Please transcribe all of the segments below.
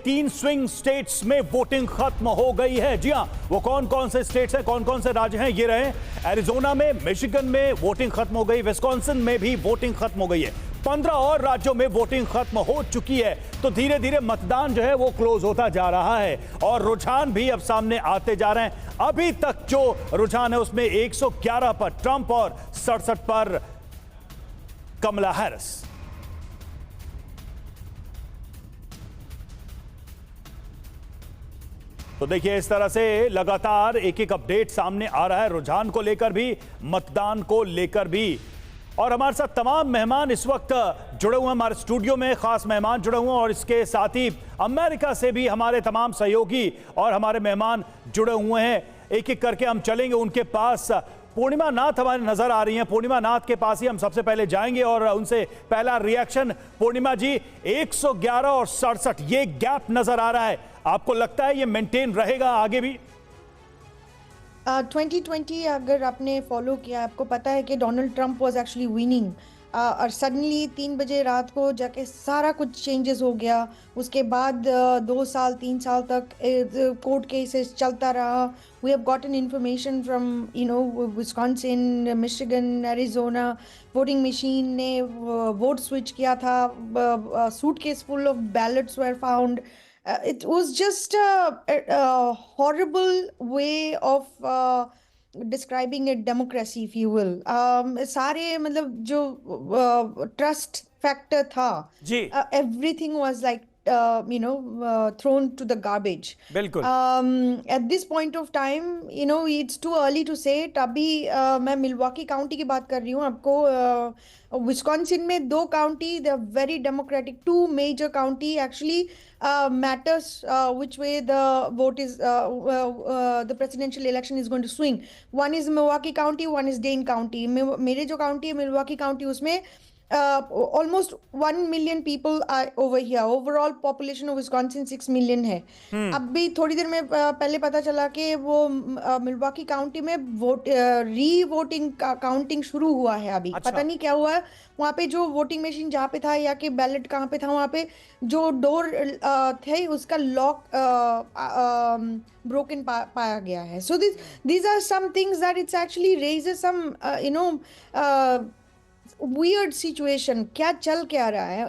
3 swing states में voting खत्म हो गई है। जी हां, वो कौन कौन से स्टेट्स हैं, कौन कौन से राज्य हैं, ये रहे। एरिजोना में, मिशिगन में वोटिंग खत्म हो गई, विस्कॉन्सिन में भी वोटिंग खत्म हो गई है। 15 और राज्यों में वोटिंग खत्म हो चुकी है। तो धीरे धीरे मतदान जो है वो क्लोज होता जा रहा है और रुझान भी अब सामने आते जा रहे हैं। अभी तक जो रुझान है उसमें 111 पर ट्रंप और 67 पर कमला हैरिस। तो देखिए, इस तरह से लगातार एक एक अपडेट सामने आ रहा है, रुझान को लेकर भी, मतदान को लेकर भी। और हमारे साथ तमाम मेहमान इस वक्त जुड़े हुए हैं, हमारे स्टूडियो में खास मेहमान जुड़े हुए हैं और इसके साथ ही अमेरिका से भी हमारे तमाम सहयोगी और हमारे मेहमान जुड़े हुए हैं। एक एक करके हम चलेंगे उनके पास। पूर्णिमा नाथ हमारे नजर आ रही हैं। पूर्णिमा नाथ के पास ही हम सबसे पहले जाएंगे और उनसे पहला रिएक्शन। पूर्णिमा जी, 111 और 67 ये गैप नजर आ रहा है, आपको लगता है ये मेंटेन रहेगा आगे भी? 2020 अगर आपने फॉलो किया, आपको पता है कि Donald Trump was actually winning और सडनली 3 बजे रात को जाके सारा कुछ चेंजेस हो गया। उसके बाद 2 साल 3 साल तक कोर्ट केसेस चलता रहा। We have gotten information from Wisconsin, Michigan, Arizona. Voting machine ने वोट स्विच किया था, suitcase full of ballots were found. It was just a horrible way of describing a democracy, if you will. सारे मतलब जो trust factor था, जी, everything was like thrown to the garbage. बिल्कुल। At this point of time, it's too early to say it. अभी मैं Milwaukee county की बात कर रही हूँ आपको। विस्कॉन्सिन में 2 county, they are very democratic. 2 major county actually matters which way the vote is, the presidential election is going to swing. One is Milwaukee County, one is Dane County. मेरे जो county है Milwaukee county, उसमें almost 1 million people are over here. Overall population of Wisconsin 6 million है। अब भी थोड़ी देर में पहले पता चला कि वो मिल्वॉकी काउंटी में री वोटिंग काउंटिंग शुरू हुआ है अभी। अच्छा। पता नहीं क्या हुआ है वहाँ पे, जो वोटिंग मशीन जहाँ पे था या कि बैलेट कहाँ पे था, वहाँ पे जो डोर थे उसका लॉक ब्रोकन पाया गया है। सो these are some things that it's actually raises some weird situation. क्या चल क्या रहा है,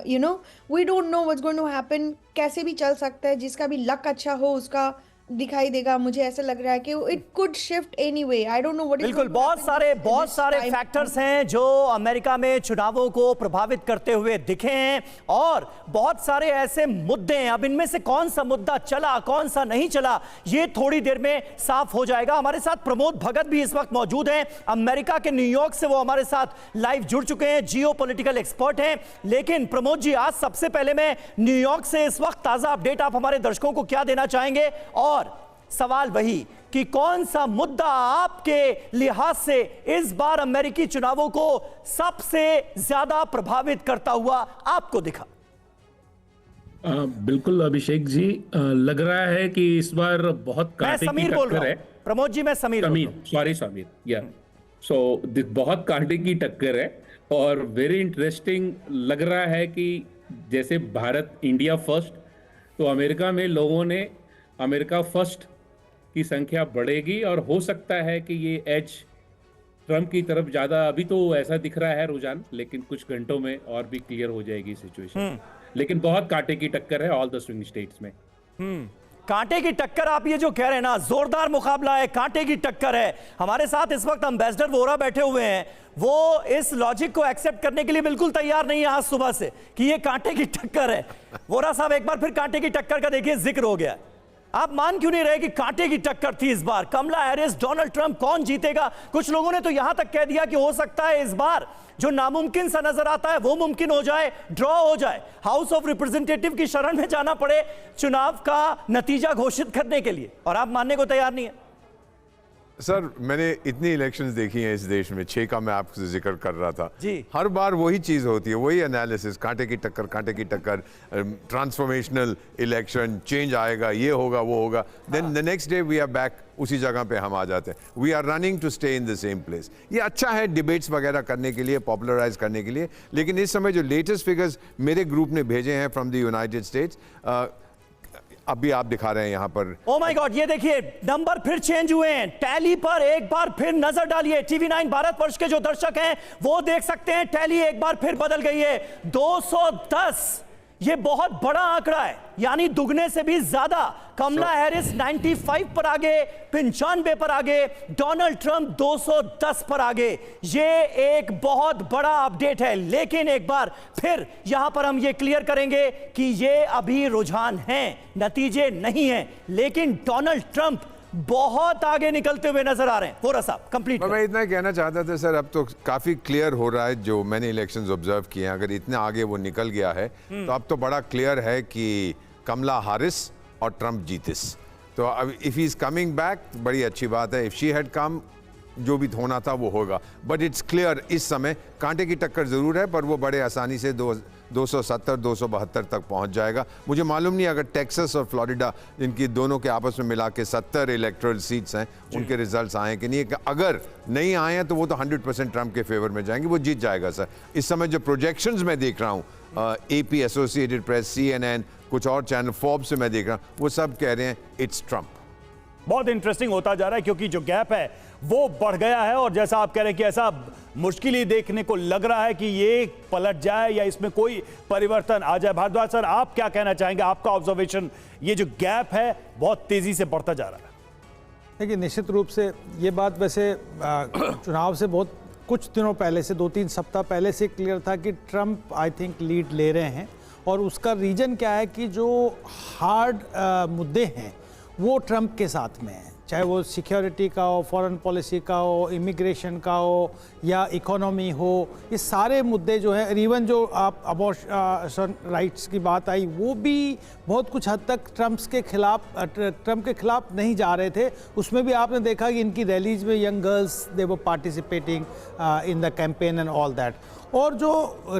we don't know what's going to happen. कैसे भी चल सकता है, जिसका भी लक अच्छा हो उसका दिखाई देगा। मुझे ऐसा लग रहा है कि it could shift anyway. I don't know what is. बिल्कुल, बहुत सारे फैक्टर्स हैं जो अमेरिका में चुनावों को प्रभावित करते हुए दिखे हैं और बहुत सारे ऐसे मुद्दे हैं। अब इनमें से कौन सा मुद्दा चला, कौन सा नहीं चला, ये थोड़ी देर में साफ हो जाएगा। हमारे साथ प्रमोद भगत भी इस वक्त मौजूद हैं, अमेरिका के न्यूयॉर्क से वो हमारे साथ लाइव जुड़ चुके हैं, जियो पॉलिटिकल एक्सपर्ट हैं। लेकिन प्रमोद जी, आज सबसे पहले मैं न्यूयॉर्क से इस वक्त ताजा अपडेट आप हमारे दर्शकों को क्या देना चाहेंगे? और सवाल वही कि कौन सा मुद्दा आपके लिहाज से इस बार अमेरिकी चुनावों को सबसे ज्यादा प्रभावित करता हुआ आपको दिखा? बिल्कुल अभिषेक जी, लग रहा है कि इस बार बहुत कांटे की टक्कर है। प्रमोद जी, मैं समीर या सो बहुत कांटे की टक्कर है और वेरी इंटरेस्टिंग लग रहा है कि जैसे भारत इंडिया फर्स्ट, तो अमेरिका में लोगों ने अमेरिका फर्स्ट की संख्या बढ़ेगी और हो सकता है कि ये एज ट्रंप की तरफ ज्यादा, अभी तो ऐसा दिख रहा है रुझान, लेकिन कुछ घंटों में और भी क्लियर हो जाएगी सिचुएशन। लेकिन बहुत कांटे की टक्कर है ऑल द स्विंग स्टेट्स में। कांटे की टक्कर, आप ये जो कह रहे हैं ना, जोरदार मुकाबला है, कांटे की टक्कर है। हमारे साथ इस वक्त एम्बेसडर वोरा बैठे हुए हैं, वो इस लॉजिक को एक्सेप्ट करने के लिए बिल्कुल तैयार नहीं है आज सुबह से कि ये कांटे की टक्कर है। वोरा साहब, एक बार फिर कांटे की टक्कर का देखिए जिक्र हो गया, आप मान क्यों नहीं रहे कि कांटे की टक्कर थी इस बार? कमला हैरिस, डोनाल्ड ट्रंप, कौन जीतेगा? कुछ लोगों ने तो यहां तक कह दिया कि हो सकता है इस बार जो नामुमकिन सा नजर आता है वो मुमकिन हो जाए, ड्रॉ हो जाए, हाउस ऑफ रिप्रेजेंटेटिव की शरण में जाना पड़े चुनाव का नतीजा घोषित करने के लिए, और आप मानने को तैयार नहीं है। सर, मैंने इतनी इलेक्शंस देखी हैं इस देश में, 6 का मैं आपसे जिक्र कर रहा था जी। हर बार वही चीज़ होती है, वही एनालिसिस, कांटे की टक्कर, ट्रांसफॉर्मेशनल इलेक्शन, चेंज आएगा, ये होगा वो होगा, then the next day we are back उसी जगह पे हम आ जाते हैं। We are running to stay in the same place. ये अच्छा है डिबेट्स वगैरह करने के लिए, पॉपुलराइज करने के लिए, लेकिन इस समय जो लेटेस्ट फिगर्स मेरे ग्रुप ने भेजे हैं फ्रॉम द यूनाइटेड स्टेट्स, अभी आप दिखा रहे हैं यहाँ पर। ओ माय गॉड, ये देखिए नंबर फिर चेंज हुए हैं टैली पर। एक बार फिर नजर डालिए, TV9 भारतवर्ष के जो दर्शक हैं वो देख सकते हैं टैली एक बार फिर बदल गई है। 210, ये बहुत बड़ा आंकड़ा है, यानी दुगने से भी ज्यादा। कमला हैरिस 95 पर आगे, 95 पर आगे, डोनाल्ड ट्रंप 210 पर आगे। ये एक बहुत बड़ा अपडेट है, लेकिन एक बार फिर यहां पर हम ये क्लियर करेंगे कि ये अभी रुझान हैं, नतीजे नहीं हैं, लेकिन डोनाल्ड ट्रंप बहुत आगे निकलते हुए नजर आ रहे हैं। वोरा साहब कंप्लीट। मैं इतना ही कहना चाहता था सर, अब तो काफी क्लियर हो रहा है, जो मैंने इलेक्शंस ऑब्जर्व किए हैं, अगर इतने आगे वो निकल गया है तो अब तो बड़ा क्लियर है कि कमला हैरिस और ट्रंप जीतिस। तो अब if he is coming back, बड़ी अच्छी बात है। इफ शी हैड कम, जो भी होना था वो होगा। बट इट्स क्लियर इस समय कांटे की टक्कर जरूर है, पर वो बड़े आसानी से 270-272 तक पहुंच जाएगा। मुझे मालूम नहीं अगर टेक्सास और फ्लोरिडा, जिनकी दोनों के आपस में मिला के 70 इलेक्टोरल सीट्स हैं, उनके रिजल्ट्स आए कि नहीं। अगर नहीं आए हैं तो वो तो 100% ट्रंप के फेवर में जाएंगे, वो जीत जाएगा सर। इस समय जो प्रोजेक्शंस मैं देख रहा हूँ, AP, एसोसिएटेड प्रेस, CNN, कुछ और चैनल, फोर्ब्स से मैं देख रहा हूँ, वो सब कह रहे हैं इट्स ट्रंप। बहुत इंटरेस्टिंग होता जा रहा है, क्योंकि जो गैप है वो बढ़ गया है, और जैसा आप कह रहे हैं कि ऐसा मुश्किल ही देखने को लग रहा है कि ये पलट जाए या इसमें कोई परिवर्तन आ जाए। भारद्वाज सर, आप क्या कहना चाहेंगे? आपका ऑब्जर्वेशन, ये जो गैप है बहुत तेजी से बढ़ता जा रहा है। देखिए, निश्चित रूप से ये बात वैसे चुनाव से बहुत कुछ दिनों पहले से, 2-3 सप्ताह पहले से क्लियर था कि ट्रंप आई थिंक लीड ले रहे हैं। और उसका रीज़न क्या है कि जो हार्ड मुद्दे हैं वो ट्रंप के साथ में हैं, चाहे वो सिक्योरिटी का हो, फॉरेन पॉलिसी का हो, इमिग्रेशन का हो या इकोनॉमी हो। ये सारे मुद्दे जो है, इवन जो आप अबॉर्शन राइट्स की बात आई, वो भी बहुत कुछ हद तक ट्रंप के खिलाफ नहीं जा रहे थे। उसमें भी आपने देखा कि इनकी रैलीज में young girls they were participating in the campaign and all that. और जो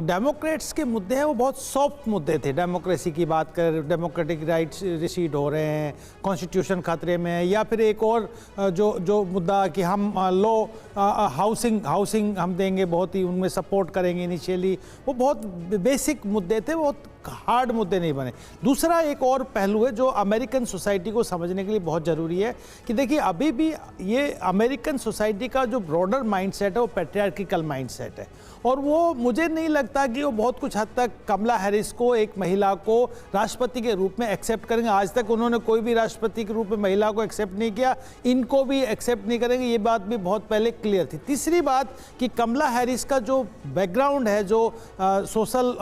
डेमोक्रेट्स के मुद्दे हैं वो बहुत सॉफ्ट मुद्दे थे। डेमोक्रेसी की बात कर, डेमोक्रेटिक राइट्स रिसीड हो रहे हैं, कॉन्स्टिट्यूशन खतरे में है, या फिर एक और जो मुद्दा कि हम लो हाउसिंग हम देंगे, बहुत ही उनमें सपोर्ट करेंगे इनिशियली। वो बहुत बेसिक मुद्दे थे, बहुत हार्ड मुद्दे नहीं बने। दूसरा एक और पहलू है जो अमेरिकन सोसाइटी को समझने के लिए बहुत ज़रूरी है कि देखिए, अभी भी ये अमेरिकन सोसाइटी का जो ब्रॉडर माइंडसेट है वो पैट्रियार्किकल माइंडसेट है, और वो मुझे नहीं लगता कि वो बहुत कुछ हद तक कमला हैरिस को, एक महिला को राष्ट्रपति के रूप में एक्सेप्ट करेंगे। आज तक उन्होंने कोई भी राष्ट्रपति के रूप में महिला को एक्सेप्ट नहीं किया, इनको भी एक्सेप्ट नहीं करेंगे, ये बात भी बहुत पहले क्लियर थी। तीसरी बात कि कमला हैरिस का जो बैकग्राउंड है, जो सोशल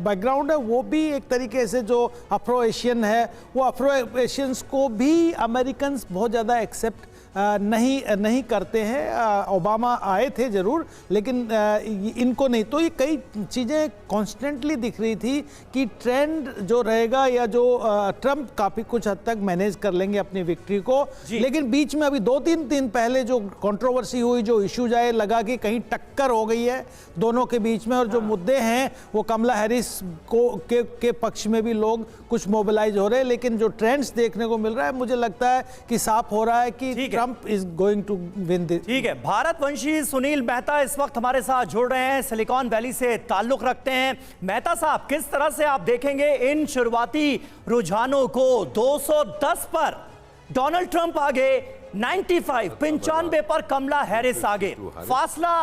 बैकग्राउंड है, वो भी एक तरीके से जो अफ्रो एशियन है, वो अफ्रो एशियंस को भी अमेरिकन बहुत ज़्यादा एक्सेप्ट नहीं करते हैं। ओबामा आए थे ज़रूर, लेकिन इनको नहीं। तो ये कई चीज़ें कॉन्स्टेंटली दिख रही थी कि ट्रेंड जो रहेगा, या जो ट्रंप काफ़ी कुछ हद तक मैनेज कर लेंगे अपनी विक्ट्री को। लेकिन बीच में अभी 2-3 दिन पहले जो कंट्रोवर्सी हुई, जो इश्यूज आए, लगा कि कहीं टक्कर हो गई है दोनों के बीच में, और जो मुद्दे हैं वो कमला हैरिस के पक्ष में भी लोग कुछ मोबिलाइज हो रहे हैं। लेकिन जो ट्रेंड्स देखने को मिल रहा है, मुझे लगता है कि साफ हो रहा है कि Trump is going to win this. ठीक है, भारतवंशी सुनील मेहता इस वक्त हमारे साथ जुड़ रहे हैं, सिलिकॉन वैली से ताल्लुक रखते हैं। मेहता साहब, किस तरह से आप देखेंगे इन शुरुआती रुझानों को? 210 पर डोनाल्ड ट्रंप आगे, 95 पर कमला हैरिस आगे। फासला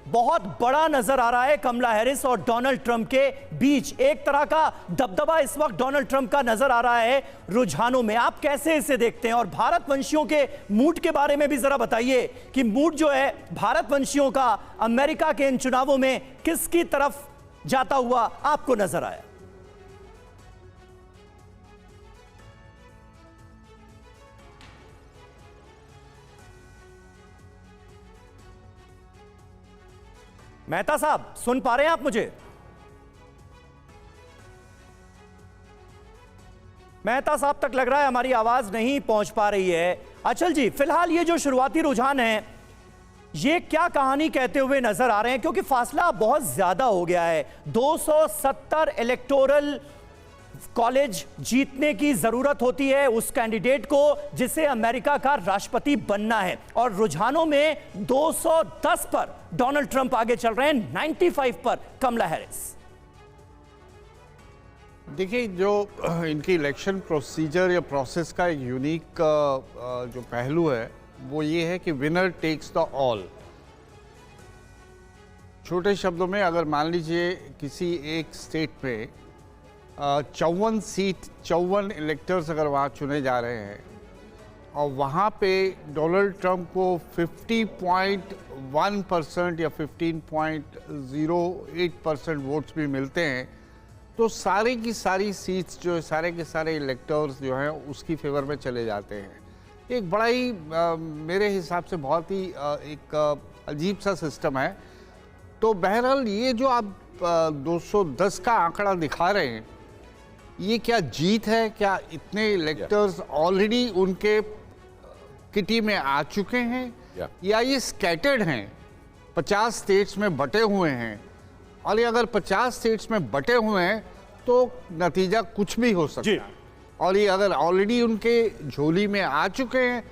बहुत बड़ा नजर आ रहा है कमला हैरिस और डोनाल्ड ट्रंप के बीच। एक तरह का दबदबा इस वक्त डोनाल्ड ट्रंप का नजर आ रहा है रुझानों में। आप कैसे इसे देखते हैं? और भारतवंशियों के मूड के बारे में भी जरा बताइए कि मूड जो है भारतवंशियों का अमेरिका के इन चुनावों में किसकी तरफ जाता हुआ आपको नजर आया? मेहता साहब, सुन पा रहे हैं आप मुझे? मेहता साहब तक लग रहा है हमारी आवाज नहीं पहुंच पा रही है। अचल जी, फिलहाल ये जो शुरुआती रुझान है, ये क्या कहानी कहते हुए नजर आ रहे हैं? क्योंकि फासला बहुत ज्यादा हो गया है। 270 इलेक्टोरल कॉलेज जीतने की जरूरत होती है उस कैंडिडेट को जिसे अमेरिका का राष्ट्रपति बनना है, और रुझानों में 210 पर डोनाल्ड ट्रंप आगे चल रहे हैं, 95 पर कमला हैरिस। देखिए, जो इनकी इलेक्शन प्रोसीजर या प्रोसेस का एक यूनिक जो पहलू है वो ये है कि विनर टेक्स द ऑल। छोटे शब्दों में अगर मान लीजिए किसी एक स्टेट में 54 सीट 54 इलेक्टर्स अगर वहाँ चुने जा रहे हैं और वहाँ पे डोनाल्ड ट्रंप को 50.1% या 15.08% वोट्स भी मिलते हैं, तो सारी की सारी सीट्स जो है, सारे के सारे इलेक्टर्स जो हैं उसकी फेवर में चले जाते हैं। एक बड़ा ही मेरे हिसाब से बहुत ही एक अजीब सा सिस्टम है। तो बहरहाल ये जो आप 210 का आंकड़ा दिखा रहे हैं, ये क्या जीत है? क्या इतने इलेक्टर्स ऑलरेडी उनके किटी में आ चुके हैं या ये स्कैटर्ड हैं, 50 स्टेट्स में बटे हुए हैं? और ये अगर 50 स्टेट्स में बटे हुए हैं तो नतीजा कुछ भी हो सकता है, और ये अगर ऑलरेडी उनके झोली में आ चुके हैं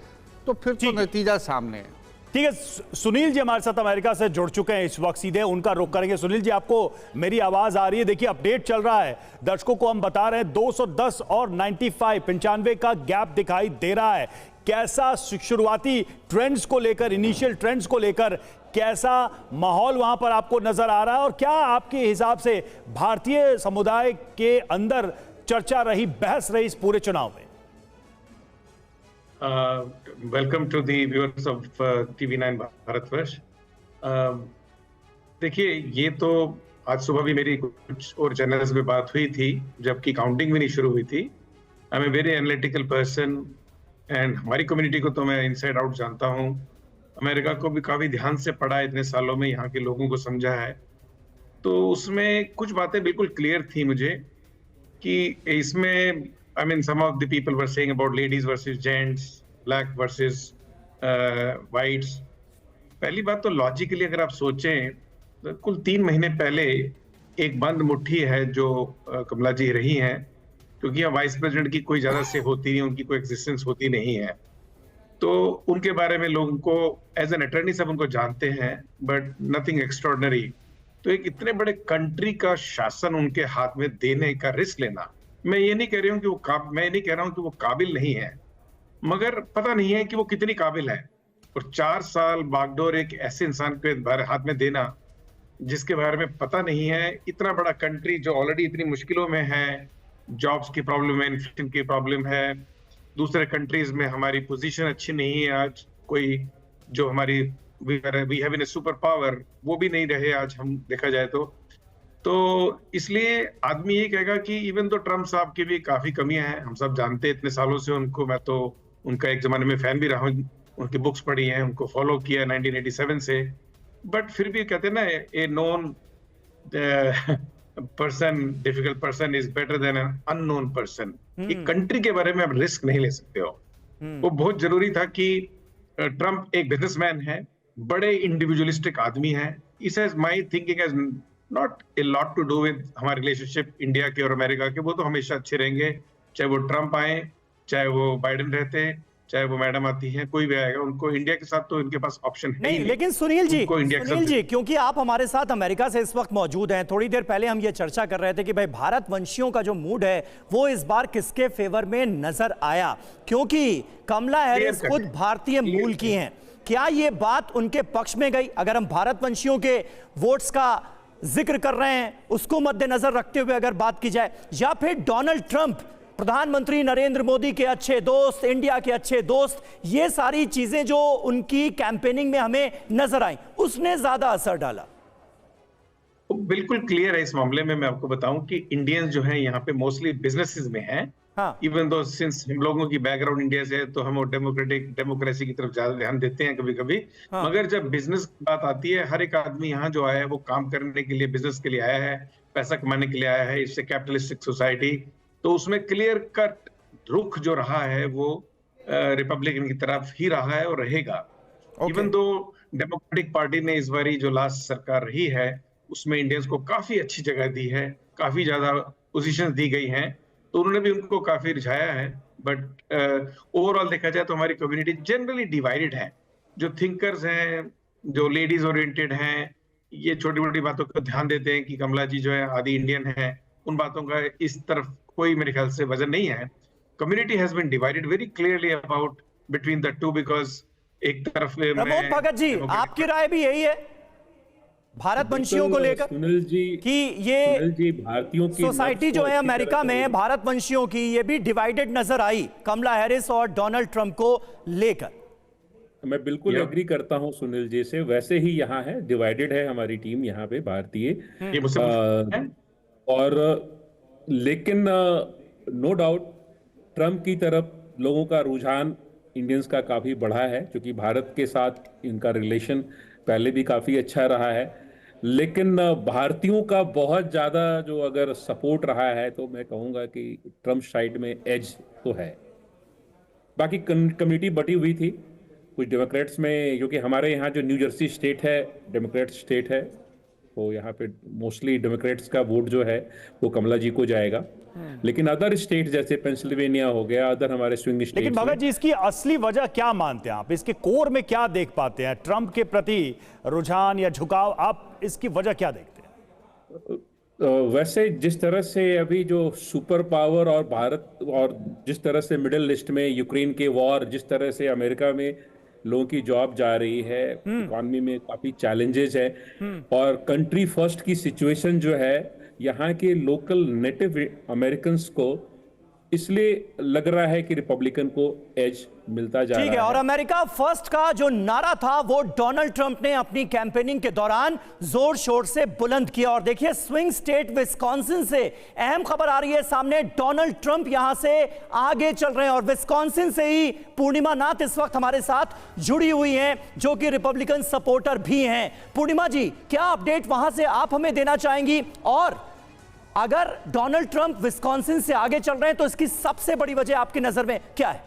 तो फिर तो नतीजा सामने है। ठीक है, सुनील जी हमारे साथ अमेरिका से जुड़ चुके हैं इस वक्त, सीधे उनका रुख करेंगे। सुनील जी, आपको मेरी आवाज आ रही है? देखिए, अपडेट चल रहा है, दर्शकों को हम बता रहे हैं 210 और 95 का गैप दिखाई दे रहा है। कैसा शुरुआती ट्रेंड्स को लेकर, इनिशियल ट्रेंड्स को लेकर कैसा माहौल वहां पर आपको नजर आ रहा है, और क्या आपके हिसाब से भारतीय समुदाय के अंदर चर्चा रही, बहस रही इस पूरे चुनाव में? Welcome to the viewers of TV9 Bharatvarsh. देखिए, ये तो आज सुबह भी मेरी कुछ और चैनल्स में बात हुई थी, जबकि काउंटिंग भी नहीं शुरू हुई थी। I am a very analytical person and हमारी कम्युनिटी को तो मैं इनसाइड आउट जानता हूँ। अमेरिका को भी काफ़ी ध्यान से पढ़ा है, इतने सालों में यहाँ के लोगों को समझा है। तो उसमें कुछ बातें बिल्कुल क्लियर थी मुझे कि इसमें I mean, some of the people were saying about ladies versus gents, black versus whites. पहली बात तो लॉजिकली अगर आप सोचें तो कुल 3 महीने पहले एक बंद मुट्ठी है जो कमला जी रही हैं, क्योंकि यहाँ वाइस प्रेसिडेंट की कोई ज़्यादा से होती नहीं, उनकी कोई एग्जिस्टेंस होती नहीं है। तो उनके बारे में लोगों को एज एन अटर्नी सब उनको जानते हैं, बट नथिंग एक्स्ट्रॉर्डनरी। तो एक इतने बड़े कंट्री का शासन उनके हाथ में देने का रिस्क लेना, मैं ये नहीं कह रही हूँ कि मैं नहीं कह रहा हूँ कि वो काबिल नहीं है, मगर पता नहीं है कि वो कितनी काबिल है। और 4 साल बागडोर एक ऐसे इंसान के हाथ में देना जिसके बारे में पता नहीं है, इतना बड़ा कंट्री जो ऑलरेडी इतनी मुश्किलों में है, जॉब्स की प्रॉब्लम है, इन्फ्लेशन की प्रॉब्लम है, दूसरे कंट्रीज में हमारी पोजीशन अच्छी नहीं है। आज कोई जो हमारी we have in super power, वो भी नहीं रहे आज हम देखा जाए तो इसलिए आदमी ये कहेगा कि इवन तो ट्रम्प साहब की भी काफी कमियां हैं, हम सब जानते हैं, इतने सालों से उनको, मैं तो उनका एक जमाने में फैन भी रहा हूँ, उनकी बुक्स पढ़ी हैं, उनको फॉलो किया 1987 से, बट फिर भी कहते हैं ना, a known person, difficult person is better than an unknown person. एक कंट्री के बारे में आप रिस्क नहीं ले सकते हो। वो बहुत जरूरी था कि ट्रम्प एक बिजनेसमैन है, बड़े इंडिविजुअलिस्टिक आदमी है। Is my thinking has not a lot to do with हमारे रिलेशनशिप इंडिया के और अमेरिका के, वो तो हमेशा अच्छे रहेंगे, चाहे वो ट्रम्प आए, चाहे वो बाइडेन रहते, चाहे वो मैडम आती हैं, कोई भी आएगा, उनको इंडिया के साथ तो इनके पास ऑप्शन है नहीं। लेकिन सुनील जी, क्योंकि आप हमारे साथ अमेरिका से इस वक्त मौजूद हैं, थोड़ी देर पहले हम ये चर्चा कर रहे थे कि भाई भारतवंशियों का जो मूड है वो इस बार किसके फेवर में नजर आया, क्योंकि कमला हैरिस खुद भारतीय मूल की हैं। क्या ये बात उनके पक्ष में गई? अगर हम भारतवंशियों के वोट्स का जिक्र कर रहे हैं, उसको मद्देनजर रखते हुए अगर बात की जाए, या फिर डोनाल्ड ट्रंप, प्रधानमंत्री नरेंद्र मोदी के अच्छे दोस्त, इंडिया के अच्छे दोस्त, ये सारी चीजें जो उनकी कैंपेनिंग में हमें नजर आई, उसने ज्यादा असर डाला? बिल्कुल क्लियर है इस मामले में। मैं आपको बताऊं कि इंडियंस जो हैं यहाँ पे मोस्टली बिजनेसेस में हैं, इवन दो सिंस हम लोगों की बैकग्राउंड इंडिया से है तो हम डेमोक्रेसी की तरफ ज्यादा ध्यान देते हैं कभी कभी, मगर जब बिजनेस की बात आती है, हर एक आदमी यहाँ जो आया है वो काम करने के लिए, बिजनेस के लिए आया है, पैसा कमाने के लिए आया है, इससे कैपिटलिस्टिक सोसाइटी, तो उसमें क्लियर कट रुख जो रहा है वो रिपब्लिकन की तरफ ही रहा है और रहेगा। इवन दो डेमोक्रेटिक पार्टी ने इस बारी जो लास्ट सरकार रही है उसमें इंडियंस को काफी अच्छी जगह दी है, काफी ज्यादा पोजीशन दी गई हैं, तो उन्होंने भी उनको काफी रिझाया है। बट ओवरऑल देखा जाए तो हमारी कम्युनिटी जनरली डिवाइडेड है। जो थिंकर्स हैं, जो लेडीज ओरिएंटेड हैं, ये छोटी मोटी बातों को ध्यान देते हैं कि कमला जी जो है आदि इंडियन है, उन बातों का इस तरफ कोई मेरे ख्याल से वजन नहीं है। Community has been divided very clearly about between the two, because एक तरफ प्रमोद भगत जी, आपकी राय भी यही है भारत वंशियों को लेकर सुनील जी कि ये सुनील जी, भारतीयों की सोसाइटी नब्ज जो को है अच्छी अमेरिका तरह से में भारत वंशियों की ये भी डिवाइडेड नजर आई कमला हैरिस और डोनाल्ड ट्रंप को लेकर? मैं बिल्कुल एग्री करता हूं सुनील जी से। वैसे ही यहाँ है, डिवाइडेड है हमारी टीम यहाँ पे भारतीय। ये मुझसे और लेकिन नो डाउट ट्रंप की तरफ लोगों का रुझान इंडियंस का काफी बढ़ा है, क्योंकि भारत के साथ इनका रिलेशन पहले भी काफी अच्छा रहा है। लेकिन भारतीयों का बहुत ज्यादा जो अगर सपोर्ट रहा है तो मैं कहूंगा कि ट्रंप साइड में एज तो है। बाकी कम्युनिटी बटी हुई थी कुछ डेमोक्रेट्स में, क्योंकि हमारे यहाँ जो न्यू जर्सी स्टेट है डेमोक्रेट स्टेट है, तो यहाँ पे मोस्टली डेमोक्रेट्स का वोट जो है वो कमला जी को जाएगा। लेकिन अदर स्टेट जैसे पेंसिल्वेनिया हो गया, अदर हमारे स्विंग स्टेट। लेकिन भगत जी, इसकी असली वजह क्या मानते हैं आप? इसके कोर में क्या देख पाते हैं? ट्रंप के प्रति रुझान या झुकाव, आप इसकी वजह क्या देखते हैं? वैसे जिस तरह से अभी जो सुपर पावर और भारत, और जिस तरह से मिडिल लिस्ट में यूक्रेन के वॉर, जिस तरह से अमेरिका में लोगों की जॉब जा रही है, इकॉनमी में काफी चैलेंजेस है, और कंट्री फर्स्ट की सिचुएशन जो है यहाँ के लोकल नेटिव अमेरिकन्स को, इसलिए लग रहा है कि रिपब्लिकन को एज मिलता जा रहा है। ठीक है, और अमेरिका फर्स्ट का जो नारा था वो डोनाल्ड ट्रंप ने अपनी कैंपेनिंग के दौरान जोर शोर से बुलंद किया। और देखिए, स्विंग स्टेट विस्कॉन्सिन से अहम खबर आ रही है सामने। डोनाल्ड ट्रंप यहां से आगे चल रहे हैं और विस्कॉन्सिन से ही पूर्णिमा नाथ इस वक्त हमारे साथ जुड़ी हुई हैं, जो कि रिपब्लिकन सपोर्टर भी हैं। पूर्णिमा जी, क्या अपडेट वहां से आप हमें देना चाहेंगी? और अगर डोनाल्ड ट्रंप विस्कॉन्सिन से आगे चल रहे हैं तो इसकी सबसे बड़ी वजह आपकी नजर में क्या है?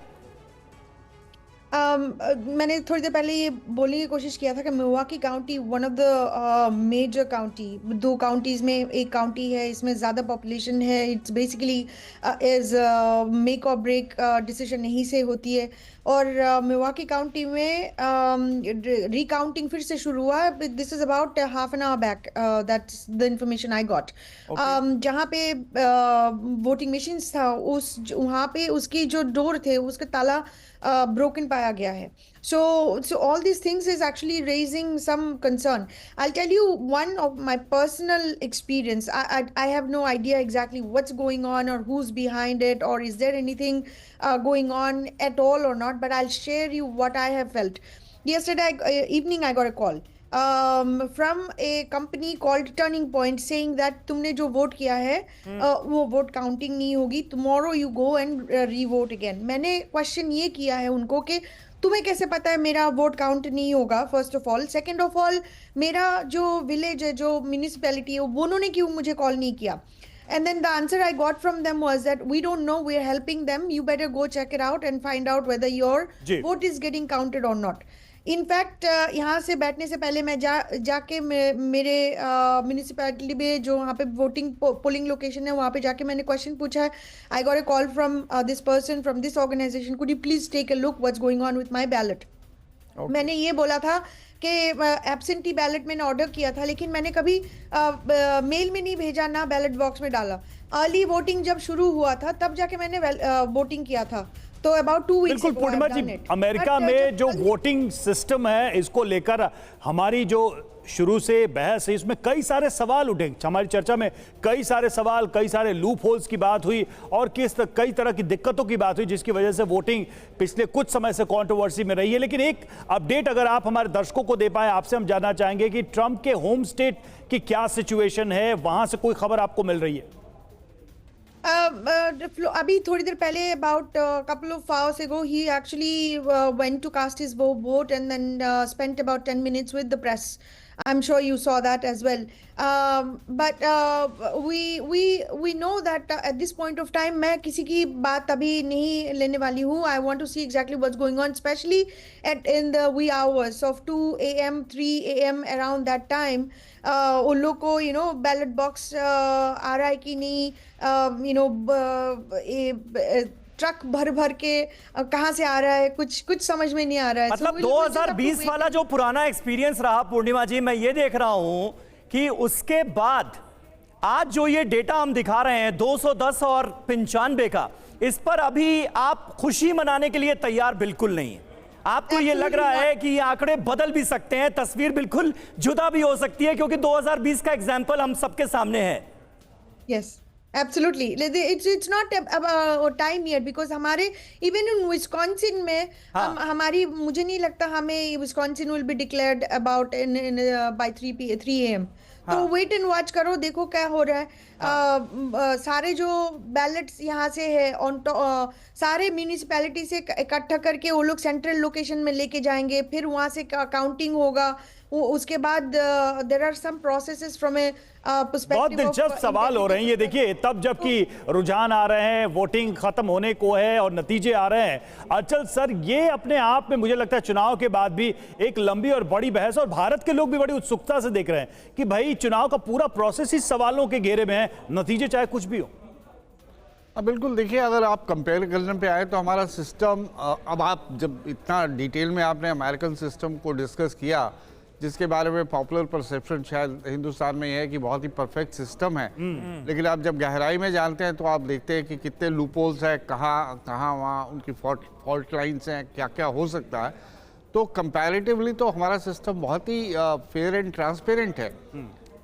मैंने थोड़ी देर पहले ये बोलने की कोशिश किया था कि Milwaukee county one of the major county, दो काउंटीज में एक काउंटी है, इसमें ज़्यादा पॉपुलेशन है। इट्स बेसिकली इज मेक और ब्रेक डिसीजन यहीं से होती है। और मिल्वॉकी काउंटी में रिकाउंटिंग फिर से शुरू हुआ। This is about half an hour back, that's the information I got. जहाँ पे वोटिंग मशीन्स था, उस वहाँ पे उसकी जो डोर थे उसका ताला broken पाया गया है। So all these things is actually raising some concern. I'll tell you one of my personal experience. I have no idea exactly what's going on or who's behind it, or is there anything going on at all or not, but I'll share you what I have felt. Yesterday evening I got a call from a company called Turning Point saying that तुमने जो vote किया है वो vote counting नहीं होगी, tomorrow you go and re-vote again. मैंने question ये किया है उनको कि तुम्हें कैसे पता है मेरा वोट काउंट नहीं होगा, first of all. Second of all, मेरा जो विलेज है, जो म्यूनिसिपैलिटी है, वो उन्होंने क्यों मुझे कॉल नहीं किया? And then the answer I got from them was that we don't know, we are helping them, you better go check it out and find out whether your vote is getting counted or not. In fact यहाँ से बैठने से पहले मैं जाके मेरे municipality में जो वहाँ पे वोटिंग पोलिंग लोकेशन है वहाँ पे जाके मैंने क्वेश्चन पूछा है। I got a call from this person from this organisation, could you please take a look what's going on with my ballot. मैंने ये बोला था कि एब्सेंटी बैलेट मैंने ऑर्डर किया था, लेकिन मैंने कभी मेल में नहीं भेजा, ना बैलेट बॉक्स में डाला। अर्ली वोटिंग जब शुरू हुआ था तब जाके मैंने वोटिंग किया था, तो अबाउट 2 वीक्स। बिल्कुल पूर्णिमा जी, अमेरिका में जो वोटिंग सिस्टम है इसको लेकर हमारी जो शुरू से बहस है, इसमें कई सारे सवाल उठे। हमारी चर्चा में कई सारे सवाल, कई सारे लूप होल्स की बात हुई और कई तरह की दिक्कतों की बात हुई, जिसकी वजह से वोटिंग पिछले कुछ समय से कंट्रोवर्सी में रही है। लेकिन एक अपडेट अगर आप हमारे दर्शकों को दे पाए, आपसे हम जानना चाहेंगे कि ट्रंप के होम स्टेट की क्या सिचुएशन है, वहां से कोई खबर आपको मिल रही है? अभी थोड़ी देर पहले about a couple of hours ago he actually went to cast his vote and then spent about 10 minutes with the press. I'm sure you saw that as well. But we know that at this point of time मैं किसी की बात अभी नहीं लेने वाली हूँ. I want to see exactly what's going on, especially in the wee hours of 2 a.m., 3 a.m. around that time. उन लोग को बैलेट बॉक्स आ रहा है कि नहीं, ट्रक भर भर के कहां से आ रहा है, कुछ समझ में नहीं आ रहा है। मतलब 2020 वाला जो पुराना एक्सपीरियंस रहा पूर्णिमा जी, मैं ये देख रहा हूं कि उसके बाद आज जो ये डेटा हम दिखा रहे हैं 210 और 95 का, इस पर अभी आप खुशी मनाने के लिए तैयार बिल्कुल नहीं है। आपको ये लग रहा है कि ये आंकड़े बदल भी सकते हैं, तस्वीर बिल्कुल जुदा भी हो सकती है, क्योंकि 2020 का एग्जाम्पल हम सबके सामने है। Yes, absolutely. It's not a time yet because हमारे even in Wisconsin में हमारी, मुझे नहीं लगता हमें Wisconsin will be declared about in by 3 AM. तो वेट एंड वॉच करो, देखो क्या हो रहा है। सारे जो बैलेट्स यहाँ से है ऑन सारे म्यूनिसिपैलिटी से इकट्ठा करके वो लोग सेंट्रल लोकेशन में लेके जाएंगे, फिर वहाँ से काउंटिंग होगा। उसके बाद there are some processes from a perspective. बहुत दिलचस्प सवाल हो रहे हैं ये, देखिए तब जबकि रुझान आ रहे हैं, वोटिंग खत्म होने को है और नतीजे आ रहे हैं। अचल सर, ये अपने आप में मुझे लगता है चुनाव के बाद भी एक लंबी और बड़ी बहस, और भारत के लोग भी बड़ी उत्सुकता से देख रहे हैं कि भाई चुनाव का पूरा प्रोसेस ही सवालों के घेरे में है, नतीजे चाहे कुछ भी हो। बिल्कुल, देखिए अगर आप कंपेयर करने पे आए तो हमारा सिस्टम, अब आप जब इतना डिटेल में आपने अमेरिकन सिस्टम को डिस्कस किया, जिसके बारे में पॉपुलर परसेप्शन शायद हिंदुस्तान में यह है कि बहुत ही परफेक्ट सिस्टम है, लेकिन आप जब गहराई में जानते हैं तो आप देखते हैं कि कितने लूपहोल्स हैं, कहाँ वहाँ उनकी फॉल्ट लाइन्स हैं, क्या क्या हो सकता है। तो कंपैरेटिवली तो हमारा सिस्टम बहुत ही फेयर एंड ट्रांसपेरेंट है।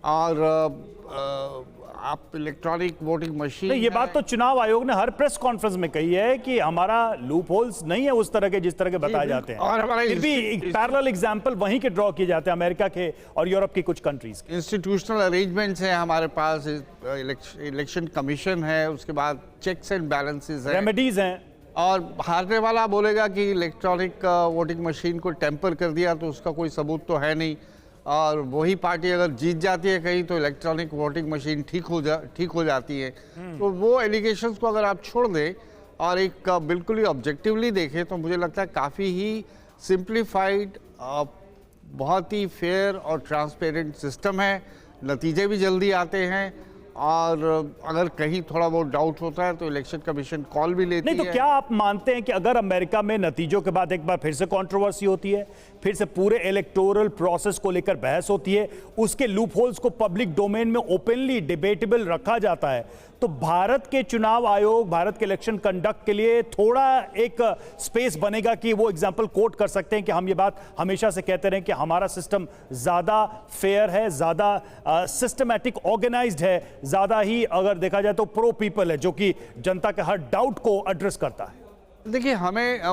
और आप इलेक्ट्रॉनिक वोटिंग मशीन, ये बात तो चुनाव आयोग ने हर प्रेस कॉन्फ्रेंस में कही है कि हमारा लूप होल्स नहीं है उस तरह के जिस तरह के बताए जाते हैं, और हमारा फिर भी पैरेलल एग्जांपल वहीं के ड्रॉ किए जाते हैं, अमेरिका के और यूरोप की कुछ कंट्रीज के। इंस्टीट्यूशनल अरेंजमेंट्स हैं हमारे पास, इलेक्शन कमीशन है, उसके बाद चेक्स एंड बैलेंसेस हैं, रेमेडीज हैं। और हारने वाला बोलेगा कि इलेक्ट्रॉनिक वोटिंग मशीन को टेम्पर कर दिया तो उसका कोई सबूत तो है नहीं, और वही पार्टी अगर जीत जाती है कहीं तो इलेक्ट्रॉनिक वोटिंग मशीन ठीक हो जाती है। तो वो एलिगेशंस को अगर आप छोड़ दें और एक बिल्कुल ही ऑब्जेक्टिवली देखें तो मुझे लगता है काफ़ी ही सिंप्लीफाइड, बहुत ही फेयर और ट्रांसपेरेंट सिस्टम है। नतीजे भी जल्दी आते हैं, और अगर कहीं थोड़ा बहुत डाउट होता है तो इलेक्शन कमीशन कॉल भी लेती है। नहीं तो क्या आप मानते हैं कि अगर अमेरिका में नतीजों के बाद एक बार फिर से कंट्रोवर्सी होती है, फिर से पूरे इलेक्टोरल प्रोसेस को लेकर बहस होती है, उसके लूप होल्स को पब्लिक डोमेन में ओपनली डिबेटेबल रखा जाता है, तो भारत के चुनाव आयोग, भारत के इलेक्शन कंडक्ट के लिए थोड़ा एक स्पेस बनेगा कि वो एग्जाम्पल कोट कर सकते हैं कि हम ये बात हमेशा से कहते रहे कि हमारा सिस्टम ज्यादा फेयर है, ज्यादा सिस्टमैटिक ऑर्गेनाइज्ड है, ज्यादा ही अगर देखा जाए तो प्रो पीपल है, जो कि जनता के हर डाउट को एड्रेस करता है। देखिए,